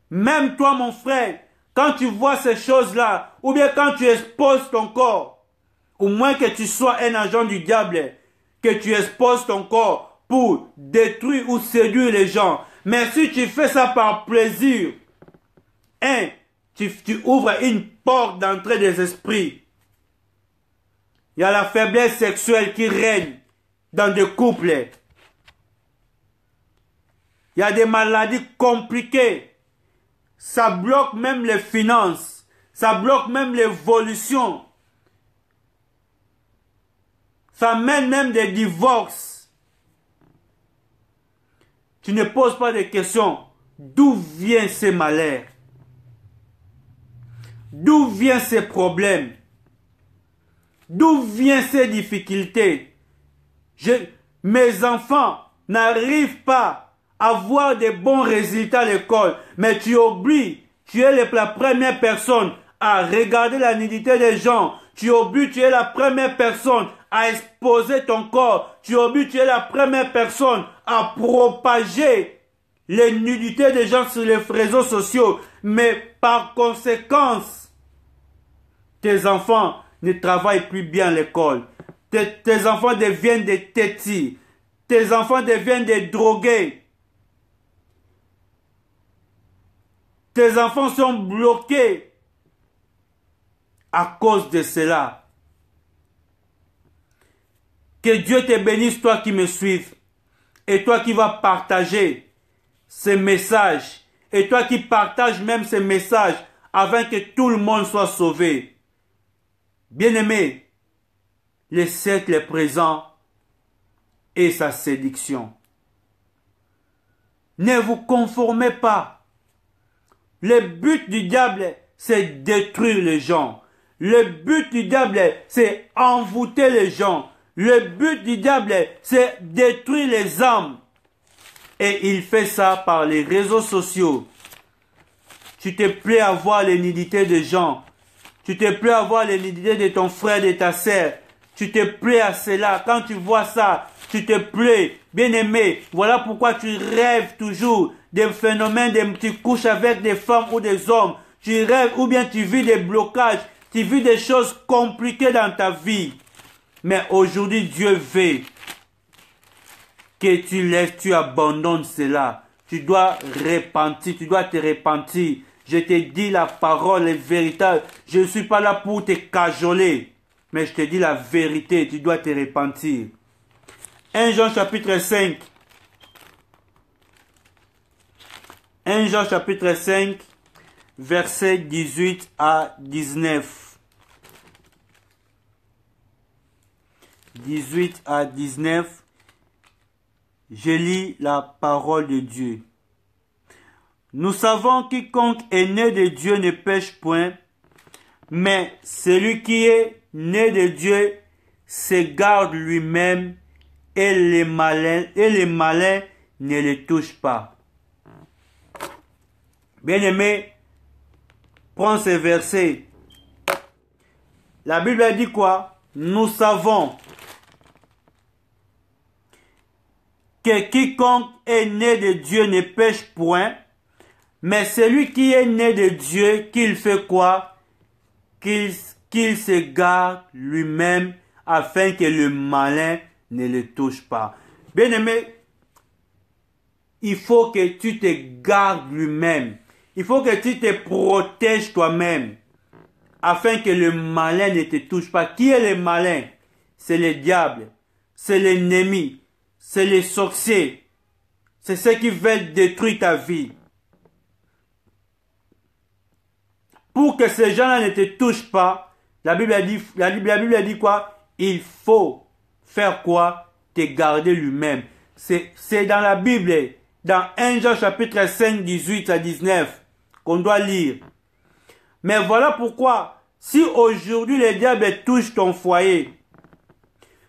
Même toi, mon frère, quand tu vois ces choses-là, ou bien quand tu exposes ton corps, au moins que tu sois un agent du diable, que tu exposes ton corps pour détruire ou séduire les gens. Mais si tu fais ça par plaisir, tu ouvres une porte d'entrée des esprits. Il y a la faiblesse sexuelle qui règne dans des couples. Il y a des maladies compliquées. Ça bloque même les finances. Ça bloque même l'évolution. Ça mène même des divorces. Tu ne poses pas de questions. D'où viennent ces malheurs? D'où viennent ces problèmes? D'où viennent ces difficultés? Mes enfants n'arrivent pas à avoir de bons résultats à l'école. Mais tu oublies, tu es la première personne à regarder la nudité des gens. Tu oublies, tu es la première personne à exposer ton corps. Tu oublies, tu es la première personne à propager les nudités des gens sur les réseaux sociaux. Mais par conséquence, tes enfants ne travaillent plus bien à l'école. Tes enfants deviennent des têtis. Tes enfants deviennent des drogués. Tes enfants sont bloqués à cause de cela. Que Dieu te bénisse, toi qui me suives, et toi qui vas partager ces messages, et toi qui partages même ces messages, afin que tout le monde soit sauvé. Bien-aimé, le siècle est présent et sa séduction. Ne vous conformez pas. Le but du diable, c'est détruire les gens. Le but du diable, c'est envoûter les gens. Le but du diable, c'est détruire les âmes. Et il fait ça par les réseaux sociaux. Tu te plais à voir les nudités des gens. Tu te plais à voir les nudités de ton frère, de ta sœur. Tu te plais à cela. Quand tu vois ça, tu te plais. Bien-aimé, voilà pourquoi tu rêves toujours des phénomènes, tu couches avec des femmes ou des hommes. Tu rêves ou bien tu vis des blocages. Tu vis des choses compliquées dans ta vie. Mais aujourd'hui, Dieu veut que tu laisses, tu abandonnes cela. Tu dois repentir, tu dois te repentir. Je te dis la parole est véritable. Je ne suis pas là pour te cajoler. Mais je te dis la vérité, tu dois te repentir. 1 Jean chapitre 5. 1 Jean chapitre 5, versets 18 à 19. 18 à 19. Je lis la parole de Dieu. Nous savons quiconque est né de Dieu ne pêche point, mais celui qui est né de Dieu se garde lui-même et les malins ne le touchent pas. Bien-aimé, prends ce verset. La Bible a dit quoi? Nous savons que quiconque est né de Dieu ne pêche point, mais celui qui est né de Dieu, qu'il fait quoi? Qu'il se garde lui-même afin que le malin ne le touche pas. Bien-aimé, il faut que tu te gardes lui-même. Il faut que tu te protèges toi-même afin que le malin ne te touche pas. Qui est le malin? C'est le diable, c'est l'ennemi, c'est les sorciers. C'est ceux qui veulent détruire ta vie. Pour que ces gens-là ne te touchent pas, la Bible a dit quoi? Il faut faire quoi? Te garder lui-même. C'est dans la Bible, dans 1 Jean chapitre 5, 18 à 19, qu'on doit lire. Mais voilà pourquoi, si aujourd'hui le diable touche ton foyer,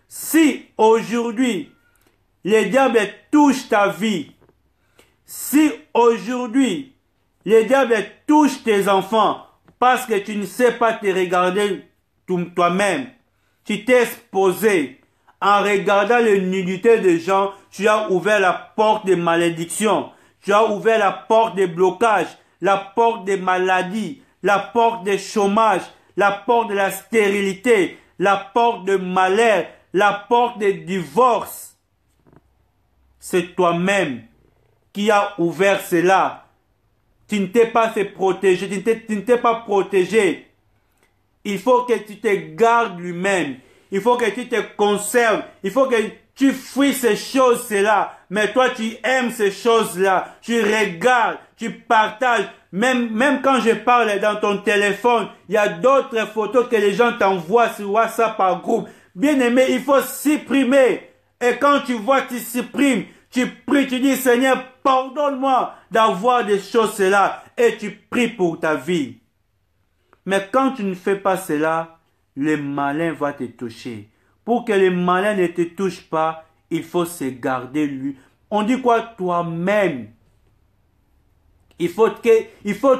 si aujourd'hui le diable touche ta vie, si aujourd'hui le diable touche tes enfants, parce que tu ne sais pas te regarder toi-même, tu t'es exposé en regardant les nudités des gens, tu as ouvert la porte des malédictions, tu as ouvert la porte des blocages, la porte des maladies, la porte des chômages, la porte de la stérilité, la porte de malheur, la porte des divorces. C'est toi-même qui as ouvert cela. Tu ne t'es pas fait protéger, tu ne t'es pas protégé. Il faut que tu te gardes lui-même. Il faut que tu te conserves. Il faut que tu fuis ces choses-là. Mais toi, tu aimes ces choses-là. Tu regardes, tu partages. Même quand je parle dans ton téléphone, il y a d'autres photos que les gens t'envoient sur WhatsApp par groupe. Bien aimé, il faut supprimer. Et quand tu vois, tu supprimes. Tu pries, tu dis, Seigneur, pardonne-moi d'avoir des choses-là. Et tu pries pour ta vie. Mais quand tu ne fais pas cela, le malin va te toucher. Pour que le malin ne te touche pas, il faut se garder lui. On dit quoi? Toi-même. Il faut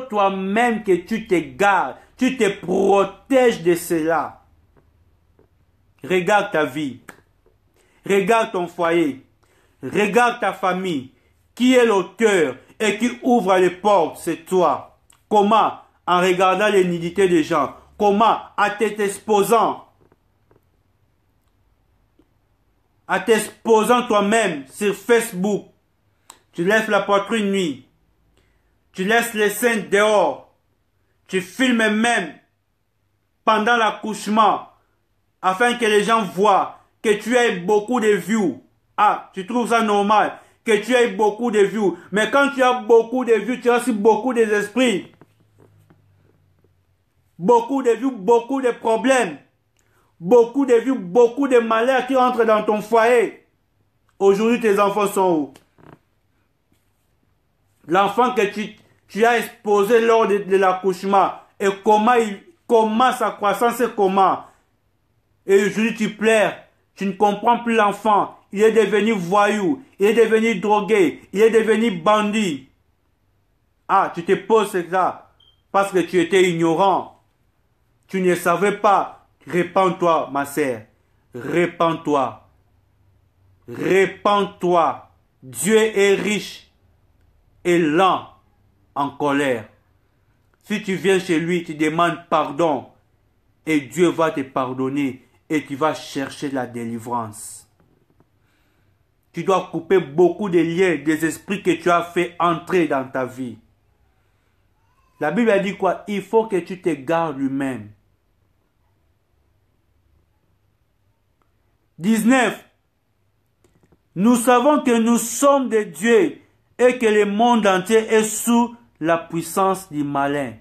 toi-même que tu te gardes. Tu te protèges de cela. Regarde ta vie. Regarde ton foyer. Regarde ta famille. Qui est l'auteur et qui ouvre les portes? C'est toi. Comment? En regardant les nudités des gens. Comment? En t'exposant. En t'exposant toi-même sur Facebook. Tu laisses la poitrine nue. Tu laisses les seins dehors. Tu filmes même pendant l'accouchement. Afin que les gens voient que tu as beaucoup de vues. Ah, tu trouves ça normal que tu aies beaucoup de vues. Mais quand tu as beaucoup de vues, tu as aussi beaucoup d'esprits. Beaucoup de vues, beaucoup de problèmes. Beaucoup de vues, beaucoup de malheurs qui entrent dans ton foyer. Aujourd'hui, tes enfants sont où? L'enfant que tu as exposé lors de l'accouchement. Et comment sa croissance est comment? Et aujourd'hui, tu pleures. Tu ne comprends plus l'enfant. Il est devenu voyou. Il est devenu drogué. Il est devenu bandit. Ah, tu te poses ça parce que tu étais ignorant. Tu ne savais pas. Répands-toi, ma sœur. Répands-toi. Répands-toi. Dieu est riche et lent en colère. Si tu viens chez lui, tu demandes pardon. et Dieu va te pardonner et tu vas chercher la délivrance. Tu dois couper beaucoup de liens, des esprits que tu as fait entrer dans ta vie. La Bible a dit quoi? Il faut que tu te gardes lui-même. 19. Nous savons que nous sommes de Dieu et que le monde entier est sous la puissance du malin.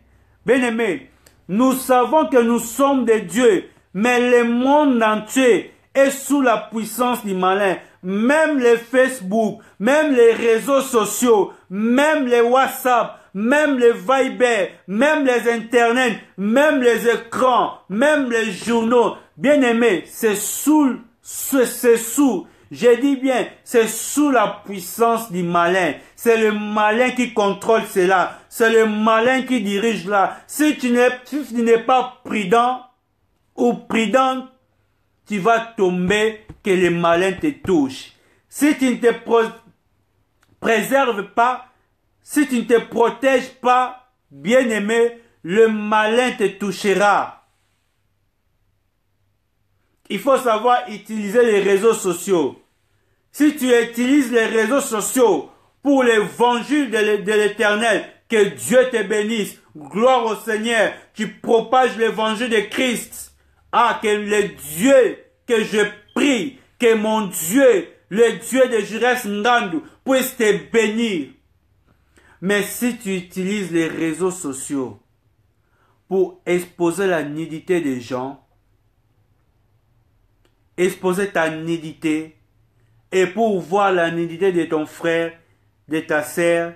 Bien-aimés, nous savons que nous sommes de Dieu, mais le monde entier est sous la puissance du malin. Même les Facebook, même les réseaux sociaux, même les WhatsApp, même les Viber, même les Internet, même les écrans, même les journaux. Bien-aimés, c'est sous, je dis bien, c'est sous la puissance du malin. C'est le malin qui contrôle cela. C'est le malin qui dirige là. Si tu n'es pas prudent ou prudente, tu vas tomber que le malin te touche. Si tu ne te préserves pas, si tu ne te protèges pas, bien-aimé, le malin te touchera. Il faut savoir utiliser les réseaux sociaux. Si tu utilises les réseaux sociaux pour l'évangile de l'Éternel, que Dieu te bénisse, gloire au Seigneur, tu propages l'évangile de Christ. Ah, que le Dieu que je prie, que mon Dieu, le Dieu de Jurès Ngandu, puisse te bénir. Mais si tu utilises les réseaux sociaux pour exposer la nudité des gens, exposer ta nudité, et pour voir la nudité de ton frère, de ta sœur,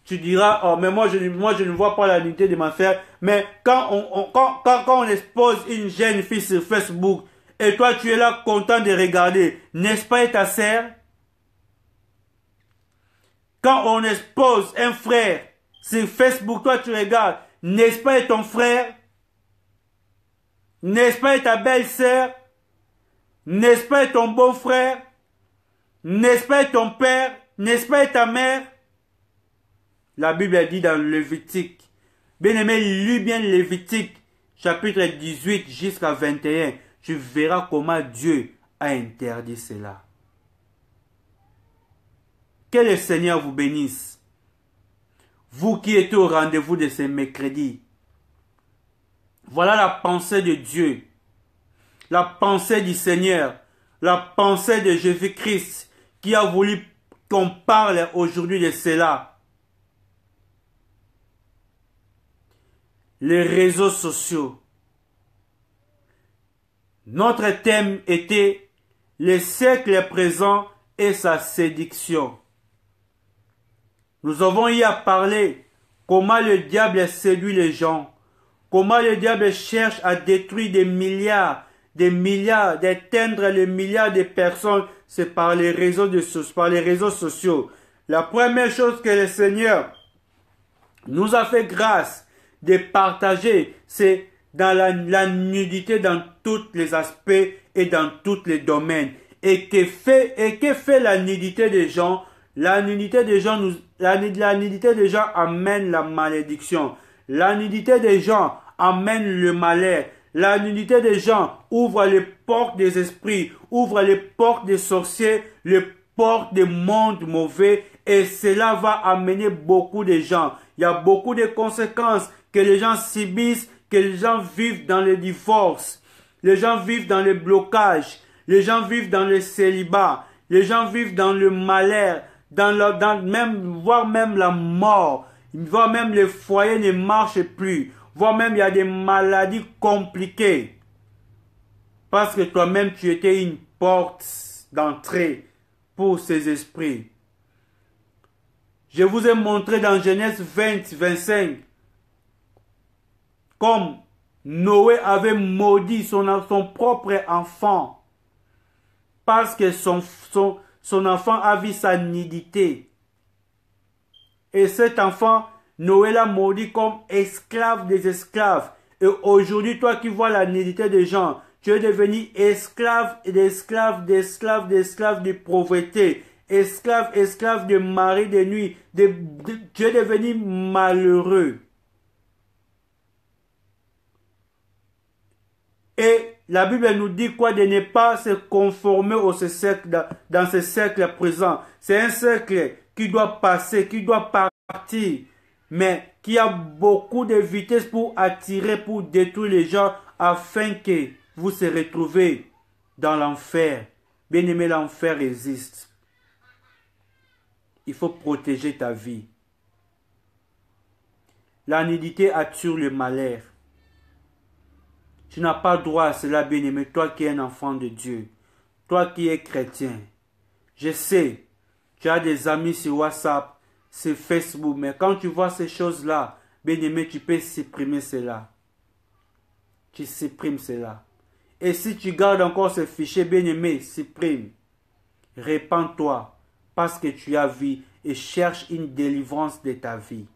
tu diras, oh, mais moi je ne vois pas la nudité de ma sœur. Mais quand on expose une jeune fille sur Facebook, et toi tu es là content de regarder, n'est-ce pas ta sœur? Quand on expose un frère sur Facebook, toi tu regardes, n'est-ce pas ton frère? N'est-ce pas ta belle-sœur? N'est-ce pas ton beau frère? N'est-ce pas ton père? N'est-ce pas ta mère? La Bible a dit dans Lévitique. Bien-aimé, lis bien Lévitique, chapitre 18 jusqu'à 21. Tu verras comment Dieu a interdit cela. Que le Seigneur vous bénisse. Vous qui êtes au rendez-vous de ce mercredi. Voilà la pensée de Dieu. La pensée du Seigneur. La pensée de Jésus-Christ qui a voulu qu'on parle aujourd'hui de cela. Les réseaux sociaux. Notre thème était le siècle présent et sa séduction. Nous avons eu à parler comment le diable séduit les gens, comment le diable cherche à détruire des milliards, d'atteindre les milliards de personnes, c'est par les réseaux sociaux. La première chose que le Seigneur nous a fait grâce de partager, c'est dans la nudité dans tous les aspects et dans tous les domaines. Et que fait la nudité des gens? La nudité des gens amène la malédiction. La nudité des gens amène le malheur. La nudité des gens ouvre les portes des esprits, ouvre les portes des sorciers, les portes des mondes mauvais, et cela va amener beaucoup de gens. Il y a beaucoup de conséquences que les gens subissent, que les gens vivent dans le divorce, les gens vivent dans le blocage, les gens vivent dans le célibat, les gens vivent dans le malheur, voire même la mort, voire même les foyers ne marchent plus, voire même il y a des maladies compliquées. Parce que toi-même tu étais une porte d'entrée pour ces esprits. Je vous ai montré dans Genèse 20, 25, comme Noé avait maudit son propre enfant, parce que son enfant a vu sa nudité. Et cet enfant, Noé l'a maudit comme esclave des esclaves. Et aujourd'hui, toi qui vois la nudité des gens, tu es devenu esclave de pauvreté, esclave de mari de nuit. Tu es devenu malheureux. Et la Bible nous dit quoi? De ne pas se conformer au cercle, dans ce cercle présent. C'est un cercle qui doit passer, qui doit partir, mais qui a beaucoup de vitesse pour attirer, pour détruire les gens, afin que vous se retrouvez dans l'enfer. Bien aimé, l'enfer existe. Il faut protéger ta vie. La nudité attire le malheur. Tu n'as pas droit à cela, bien-aimé, toi qui es un enfant de Dieu, toi qui es chrétien. Je sais, tu as des amis sur WhatsApp, sur Facebook, mais quand tu vois ces choses-là, bien-aimé, tu peux supprimer cela. Tu supprimes cela. Et si tu gardes encore ce fichier, bien-aimé, supprime. Répands-toi, parce que tu as vie, et cherche une délivrance de ta vie.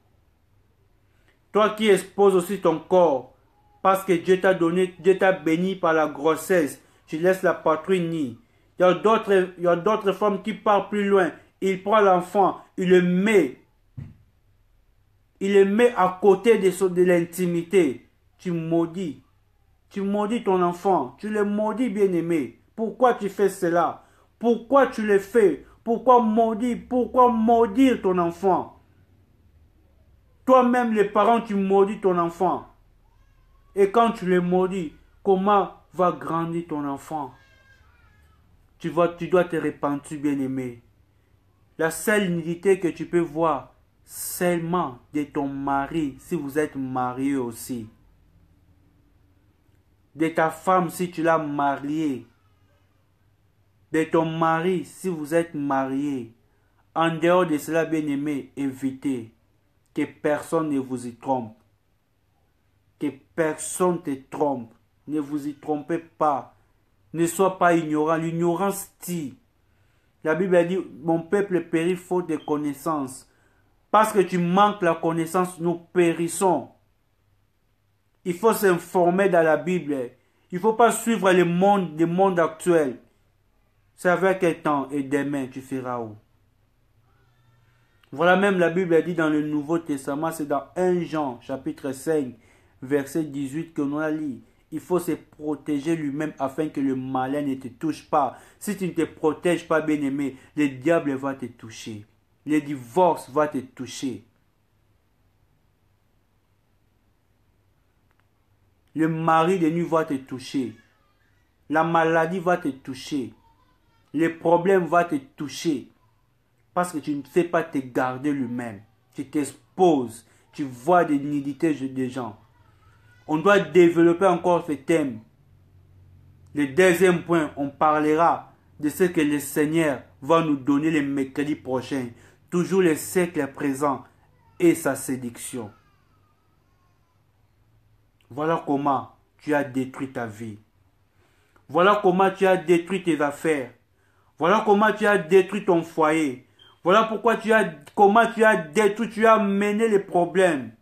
Toi qui exposes aussi ton corps, parce que Dieu t'a donné, Dieu t'a béni par la grossesse. Tu laisses la patrie nue. Il y a d'autres femmes qui partent plus loin. Il prend l'enfant, il le met à côté de l'intimité. Tu maudis ton enfant. Tu le maudis, bien-aimé. Pourquoi tu fais cela? Pourquoi tu le fais? Pourquoi maudire ton enfant? Toi-même, les parents, tu maudis ton enfant. Et quand tu le maudis, comment va grandir ton enfant? Tu dois te repentir, bien-aimé. La seule nudité que tu peux voir, seulement de ton mari, si vous êtes marié aussi. De ta femme, si tu l'as mariée. De ton mari, si vous êtes marié. En dehors de cela, bien-aimé, évitez que personne ne vous y trompe. Que personne te trompe. Ne vous y trompez pas. Ne sois pas ignorant. L'ignorance tue. La Bible a dit, mon peuple périt faute de connaissance. Parce que tu manques la connaissance, nous périssons. Il faut s'informer dans la Bible. Il ne faut pas suivre le monde actuel. C'est avec un temps et demain tu feras où? Voilà même la Bible a dit dans le Nouveau Testament, c'est dans 1 Jean chapitre 5, verset 18 que l'on a lu. Il faut se protéger lui-même afin que le malin ne te touche pas. Si tu ne te protèges pas, bien-aimé, le diable va te toucher. Le divorce va te toucher. Le mari de nuit va te toucher. La maladie va te toucher. Les problèmes vont te toucher. Parce que tu ne sais pas te garder lui-même. Tu t'exposes. Tu vois des nudités des gens. On doit développer encore ce thème. Le deuxième point, on parlera de ce que le Seigneur va nous donner le mercredi prochain. Toujours le siècle présent et sa séduction. Voilà comment tu as détruit ta vie. Voilà comment tu as détruit tes affaires. Voilà comment tu as détruit ton foyer. Voilà pourquoi comment tu as détruit, tu as mené les problèmes.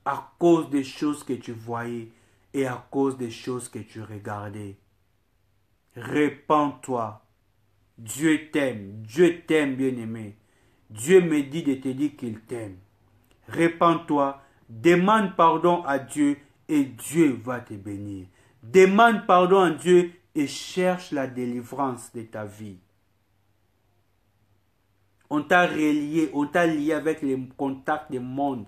À cause des choses que tu voyais et à cause des choses que tu regardais. Répands-toi. Dieu t'aime, bien-aimé. Dieu me dit de te dire qu'il t'aime. Répands-toi, demande pardon à Dieu et Dieu va te bénir. Demande pardon à Dieu et cherche la délivrance de ta vie. On t'a relié, on t'a lié avec les contacts des mondes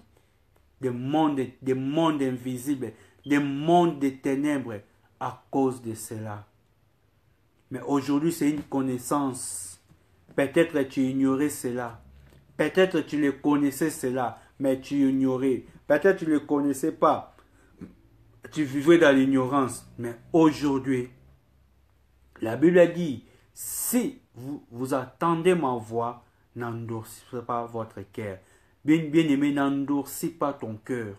invisibles, des mondes des ténèbres à cause de cela. Mais aujourd'hui, c'est une connaissance. Peut-être tu ignorais cela. Peut-être tu le connaissais cela, mais tu ignorais. Peut-être tu ne le connaissais pas. Tu vivais dans l'ignorance. Mais aujourd'hui, la Bible a dit, si vous attendez ma voix, n'endurcissez pas votre cœur. Bien-aimé, n'endurcis pas ton cœur.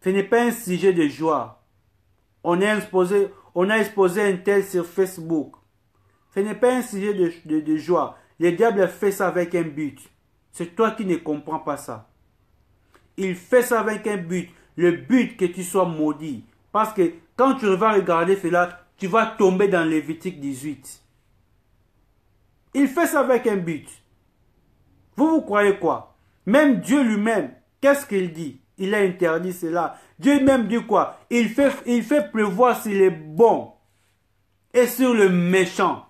Ce n'est pas un sujet de joie. On a exposé un tel sur Facebook. Ce n'est pas un sujet de joie. Le diable fait ça avec un but. C'est toi qui ne comprends pas ça. Il fait ça avec un but. Le but que tu sois maudit. Parce que quand tu vas regarder cela, tu vas tomber dans Lévitique 18. Il fait ça avec un but. Vous croyez quoi? Même Dieu lui-même, qu'est-ce qu'il dit? Il a interdit cela. Dieu même dit quoi? Il fait pleuvoir sur les bons et sur le méchant.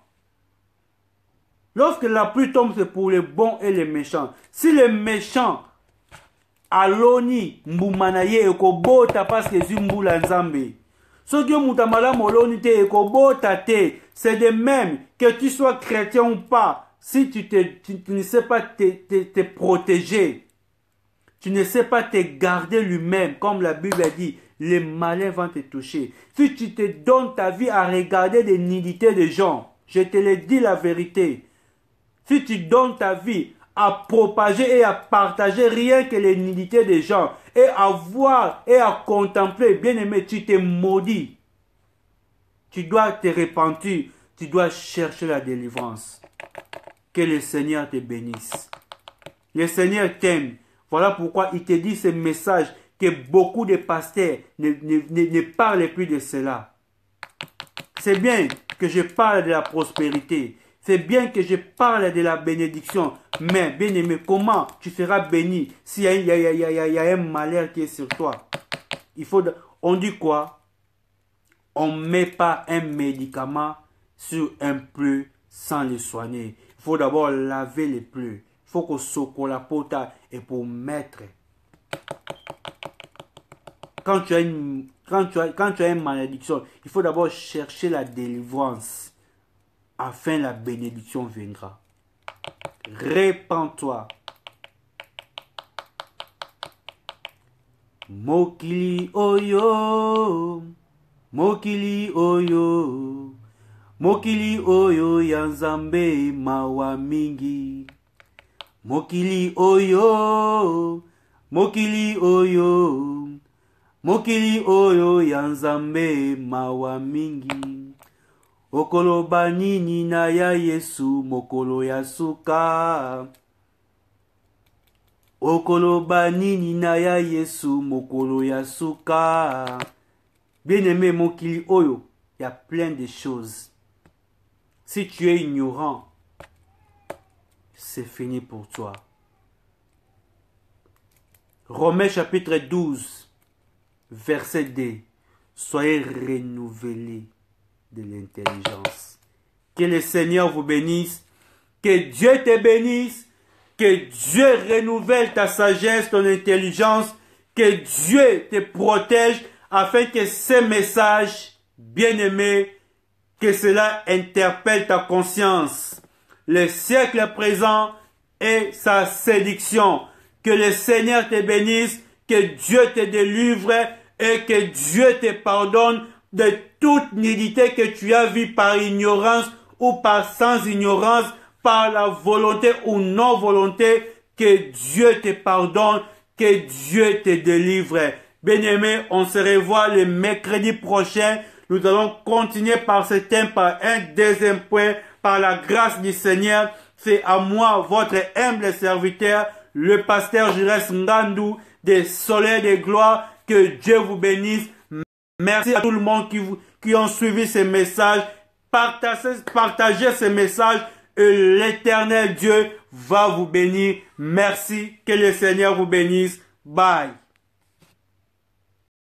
Lorsque la pluie tombe, c'est pour les bons et les méchants. Si les méchants aloni mbumanaye ekobota parce que zimbula nzambe. So Dieu mutamala moloni te ekobota te. C'est de même que tu sois chrétien ou pas. Si tu ne sais pas te protéger, tu ne sais pas te garder lui-même, comme la Bible a dit, les malins vont te toucher. Si tu te donnes ta vie à regarder des nullités des gens, je te le dis la vérité. Si tu donnes ta vie à propager et à partager rien que les nullités des gens, et à voir et à contempler, bien aimé, tu t'es maudit. Tu dois te repentir, tu dois chercher la délivrance. Que le Seigneur te bénisse. Le Seigneur t'aime. Voilà pourquoi il te dit ce message que beaucoup de pasteurs ne parlent plus de cela. C'est bien que je parle de la prospérité. C'est bien que je parle de la bénédiction. Mais, bien aimé, comment tu seras béni s'il y a un malheur qui est sur toi? On dit quoi? On ne met pas un médicament sur un pleu sans le soigner. Il faut d'abord laver les pleurs. Il faut que ce la pota et pour mettre. Quand tu as une malédiction, il faut d'abord chercher la délivrance afin la bénédiction viendra. Répands-toi. Mokili oyo, mokili oyo. Mokili oyo ya Nzambe mawa mingi. Mokili oyo, mokili oyo. Mokili oyo ya Nzambe mawa mingi. Okoloba nini na ya Yesu mokolo ya suka. Okoloba nini na ya Yesu mokolo ya suka. Bien-aimé, mokili oyo, il y a plein de choses. Si tu es ignorant, c'est fini pour toi. Romains chapitre 12, verset 2. Soyez renouvelés de l'intelligence. Que le Seigneur vous bénisse. Que Dieu te bénisse. Que Dieu renouvelle ta sagesse, ton intelligence. Que Dieu te protège afin que ces messages, bien-aimés, que cela interpelle ta conscience. Le siècle présent et sa séduction. Que le Seigneur te bénisse, que Dieu te délivre et que Dieu te pardonne de toute nudité que tu as vue par ignorance ou par sans ignorance, par la volonté ou non volonté. Que Dieu te pardonne, que Dieu te délivre. Bien-aimé, on se revoit le mercredi prochain. Nous allons continuer par ce thème, par un deuxième point, par la grâce du Seigneur. C'est à moi, votre humble serviteur, le pasteur Jires Ngandou, des soleils de gloire. Que Dieu vous bénisse. Merci à tout le monde qui ont suivi ces messages. Partagez ces messages et l'Éternel Dieu va vous bénir. Merci. Que le Seigneur vous bénisse. Bye.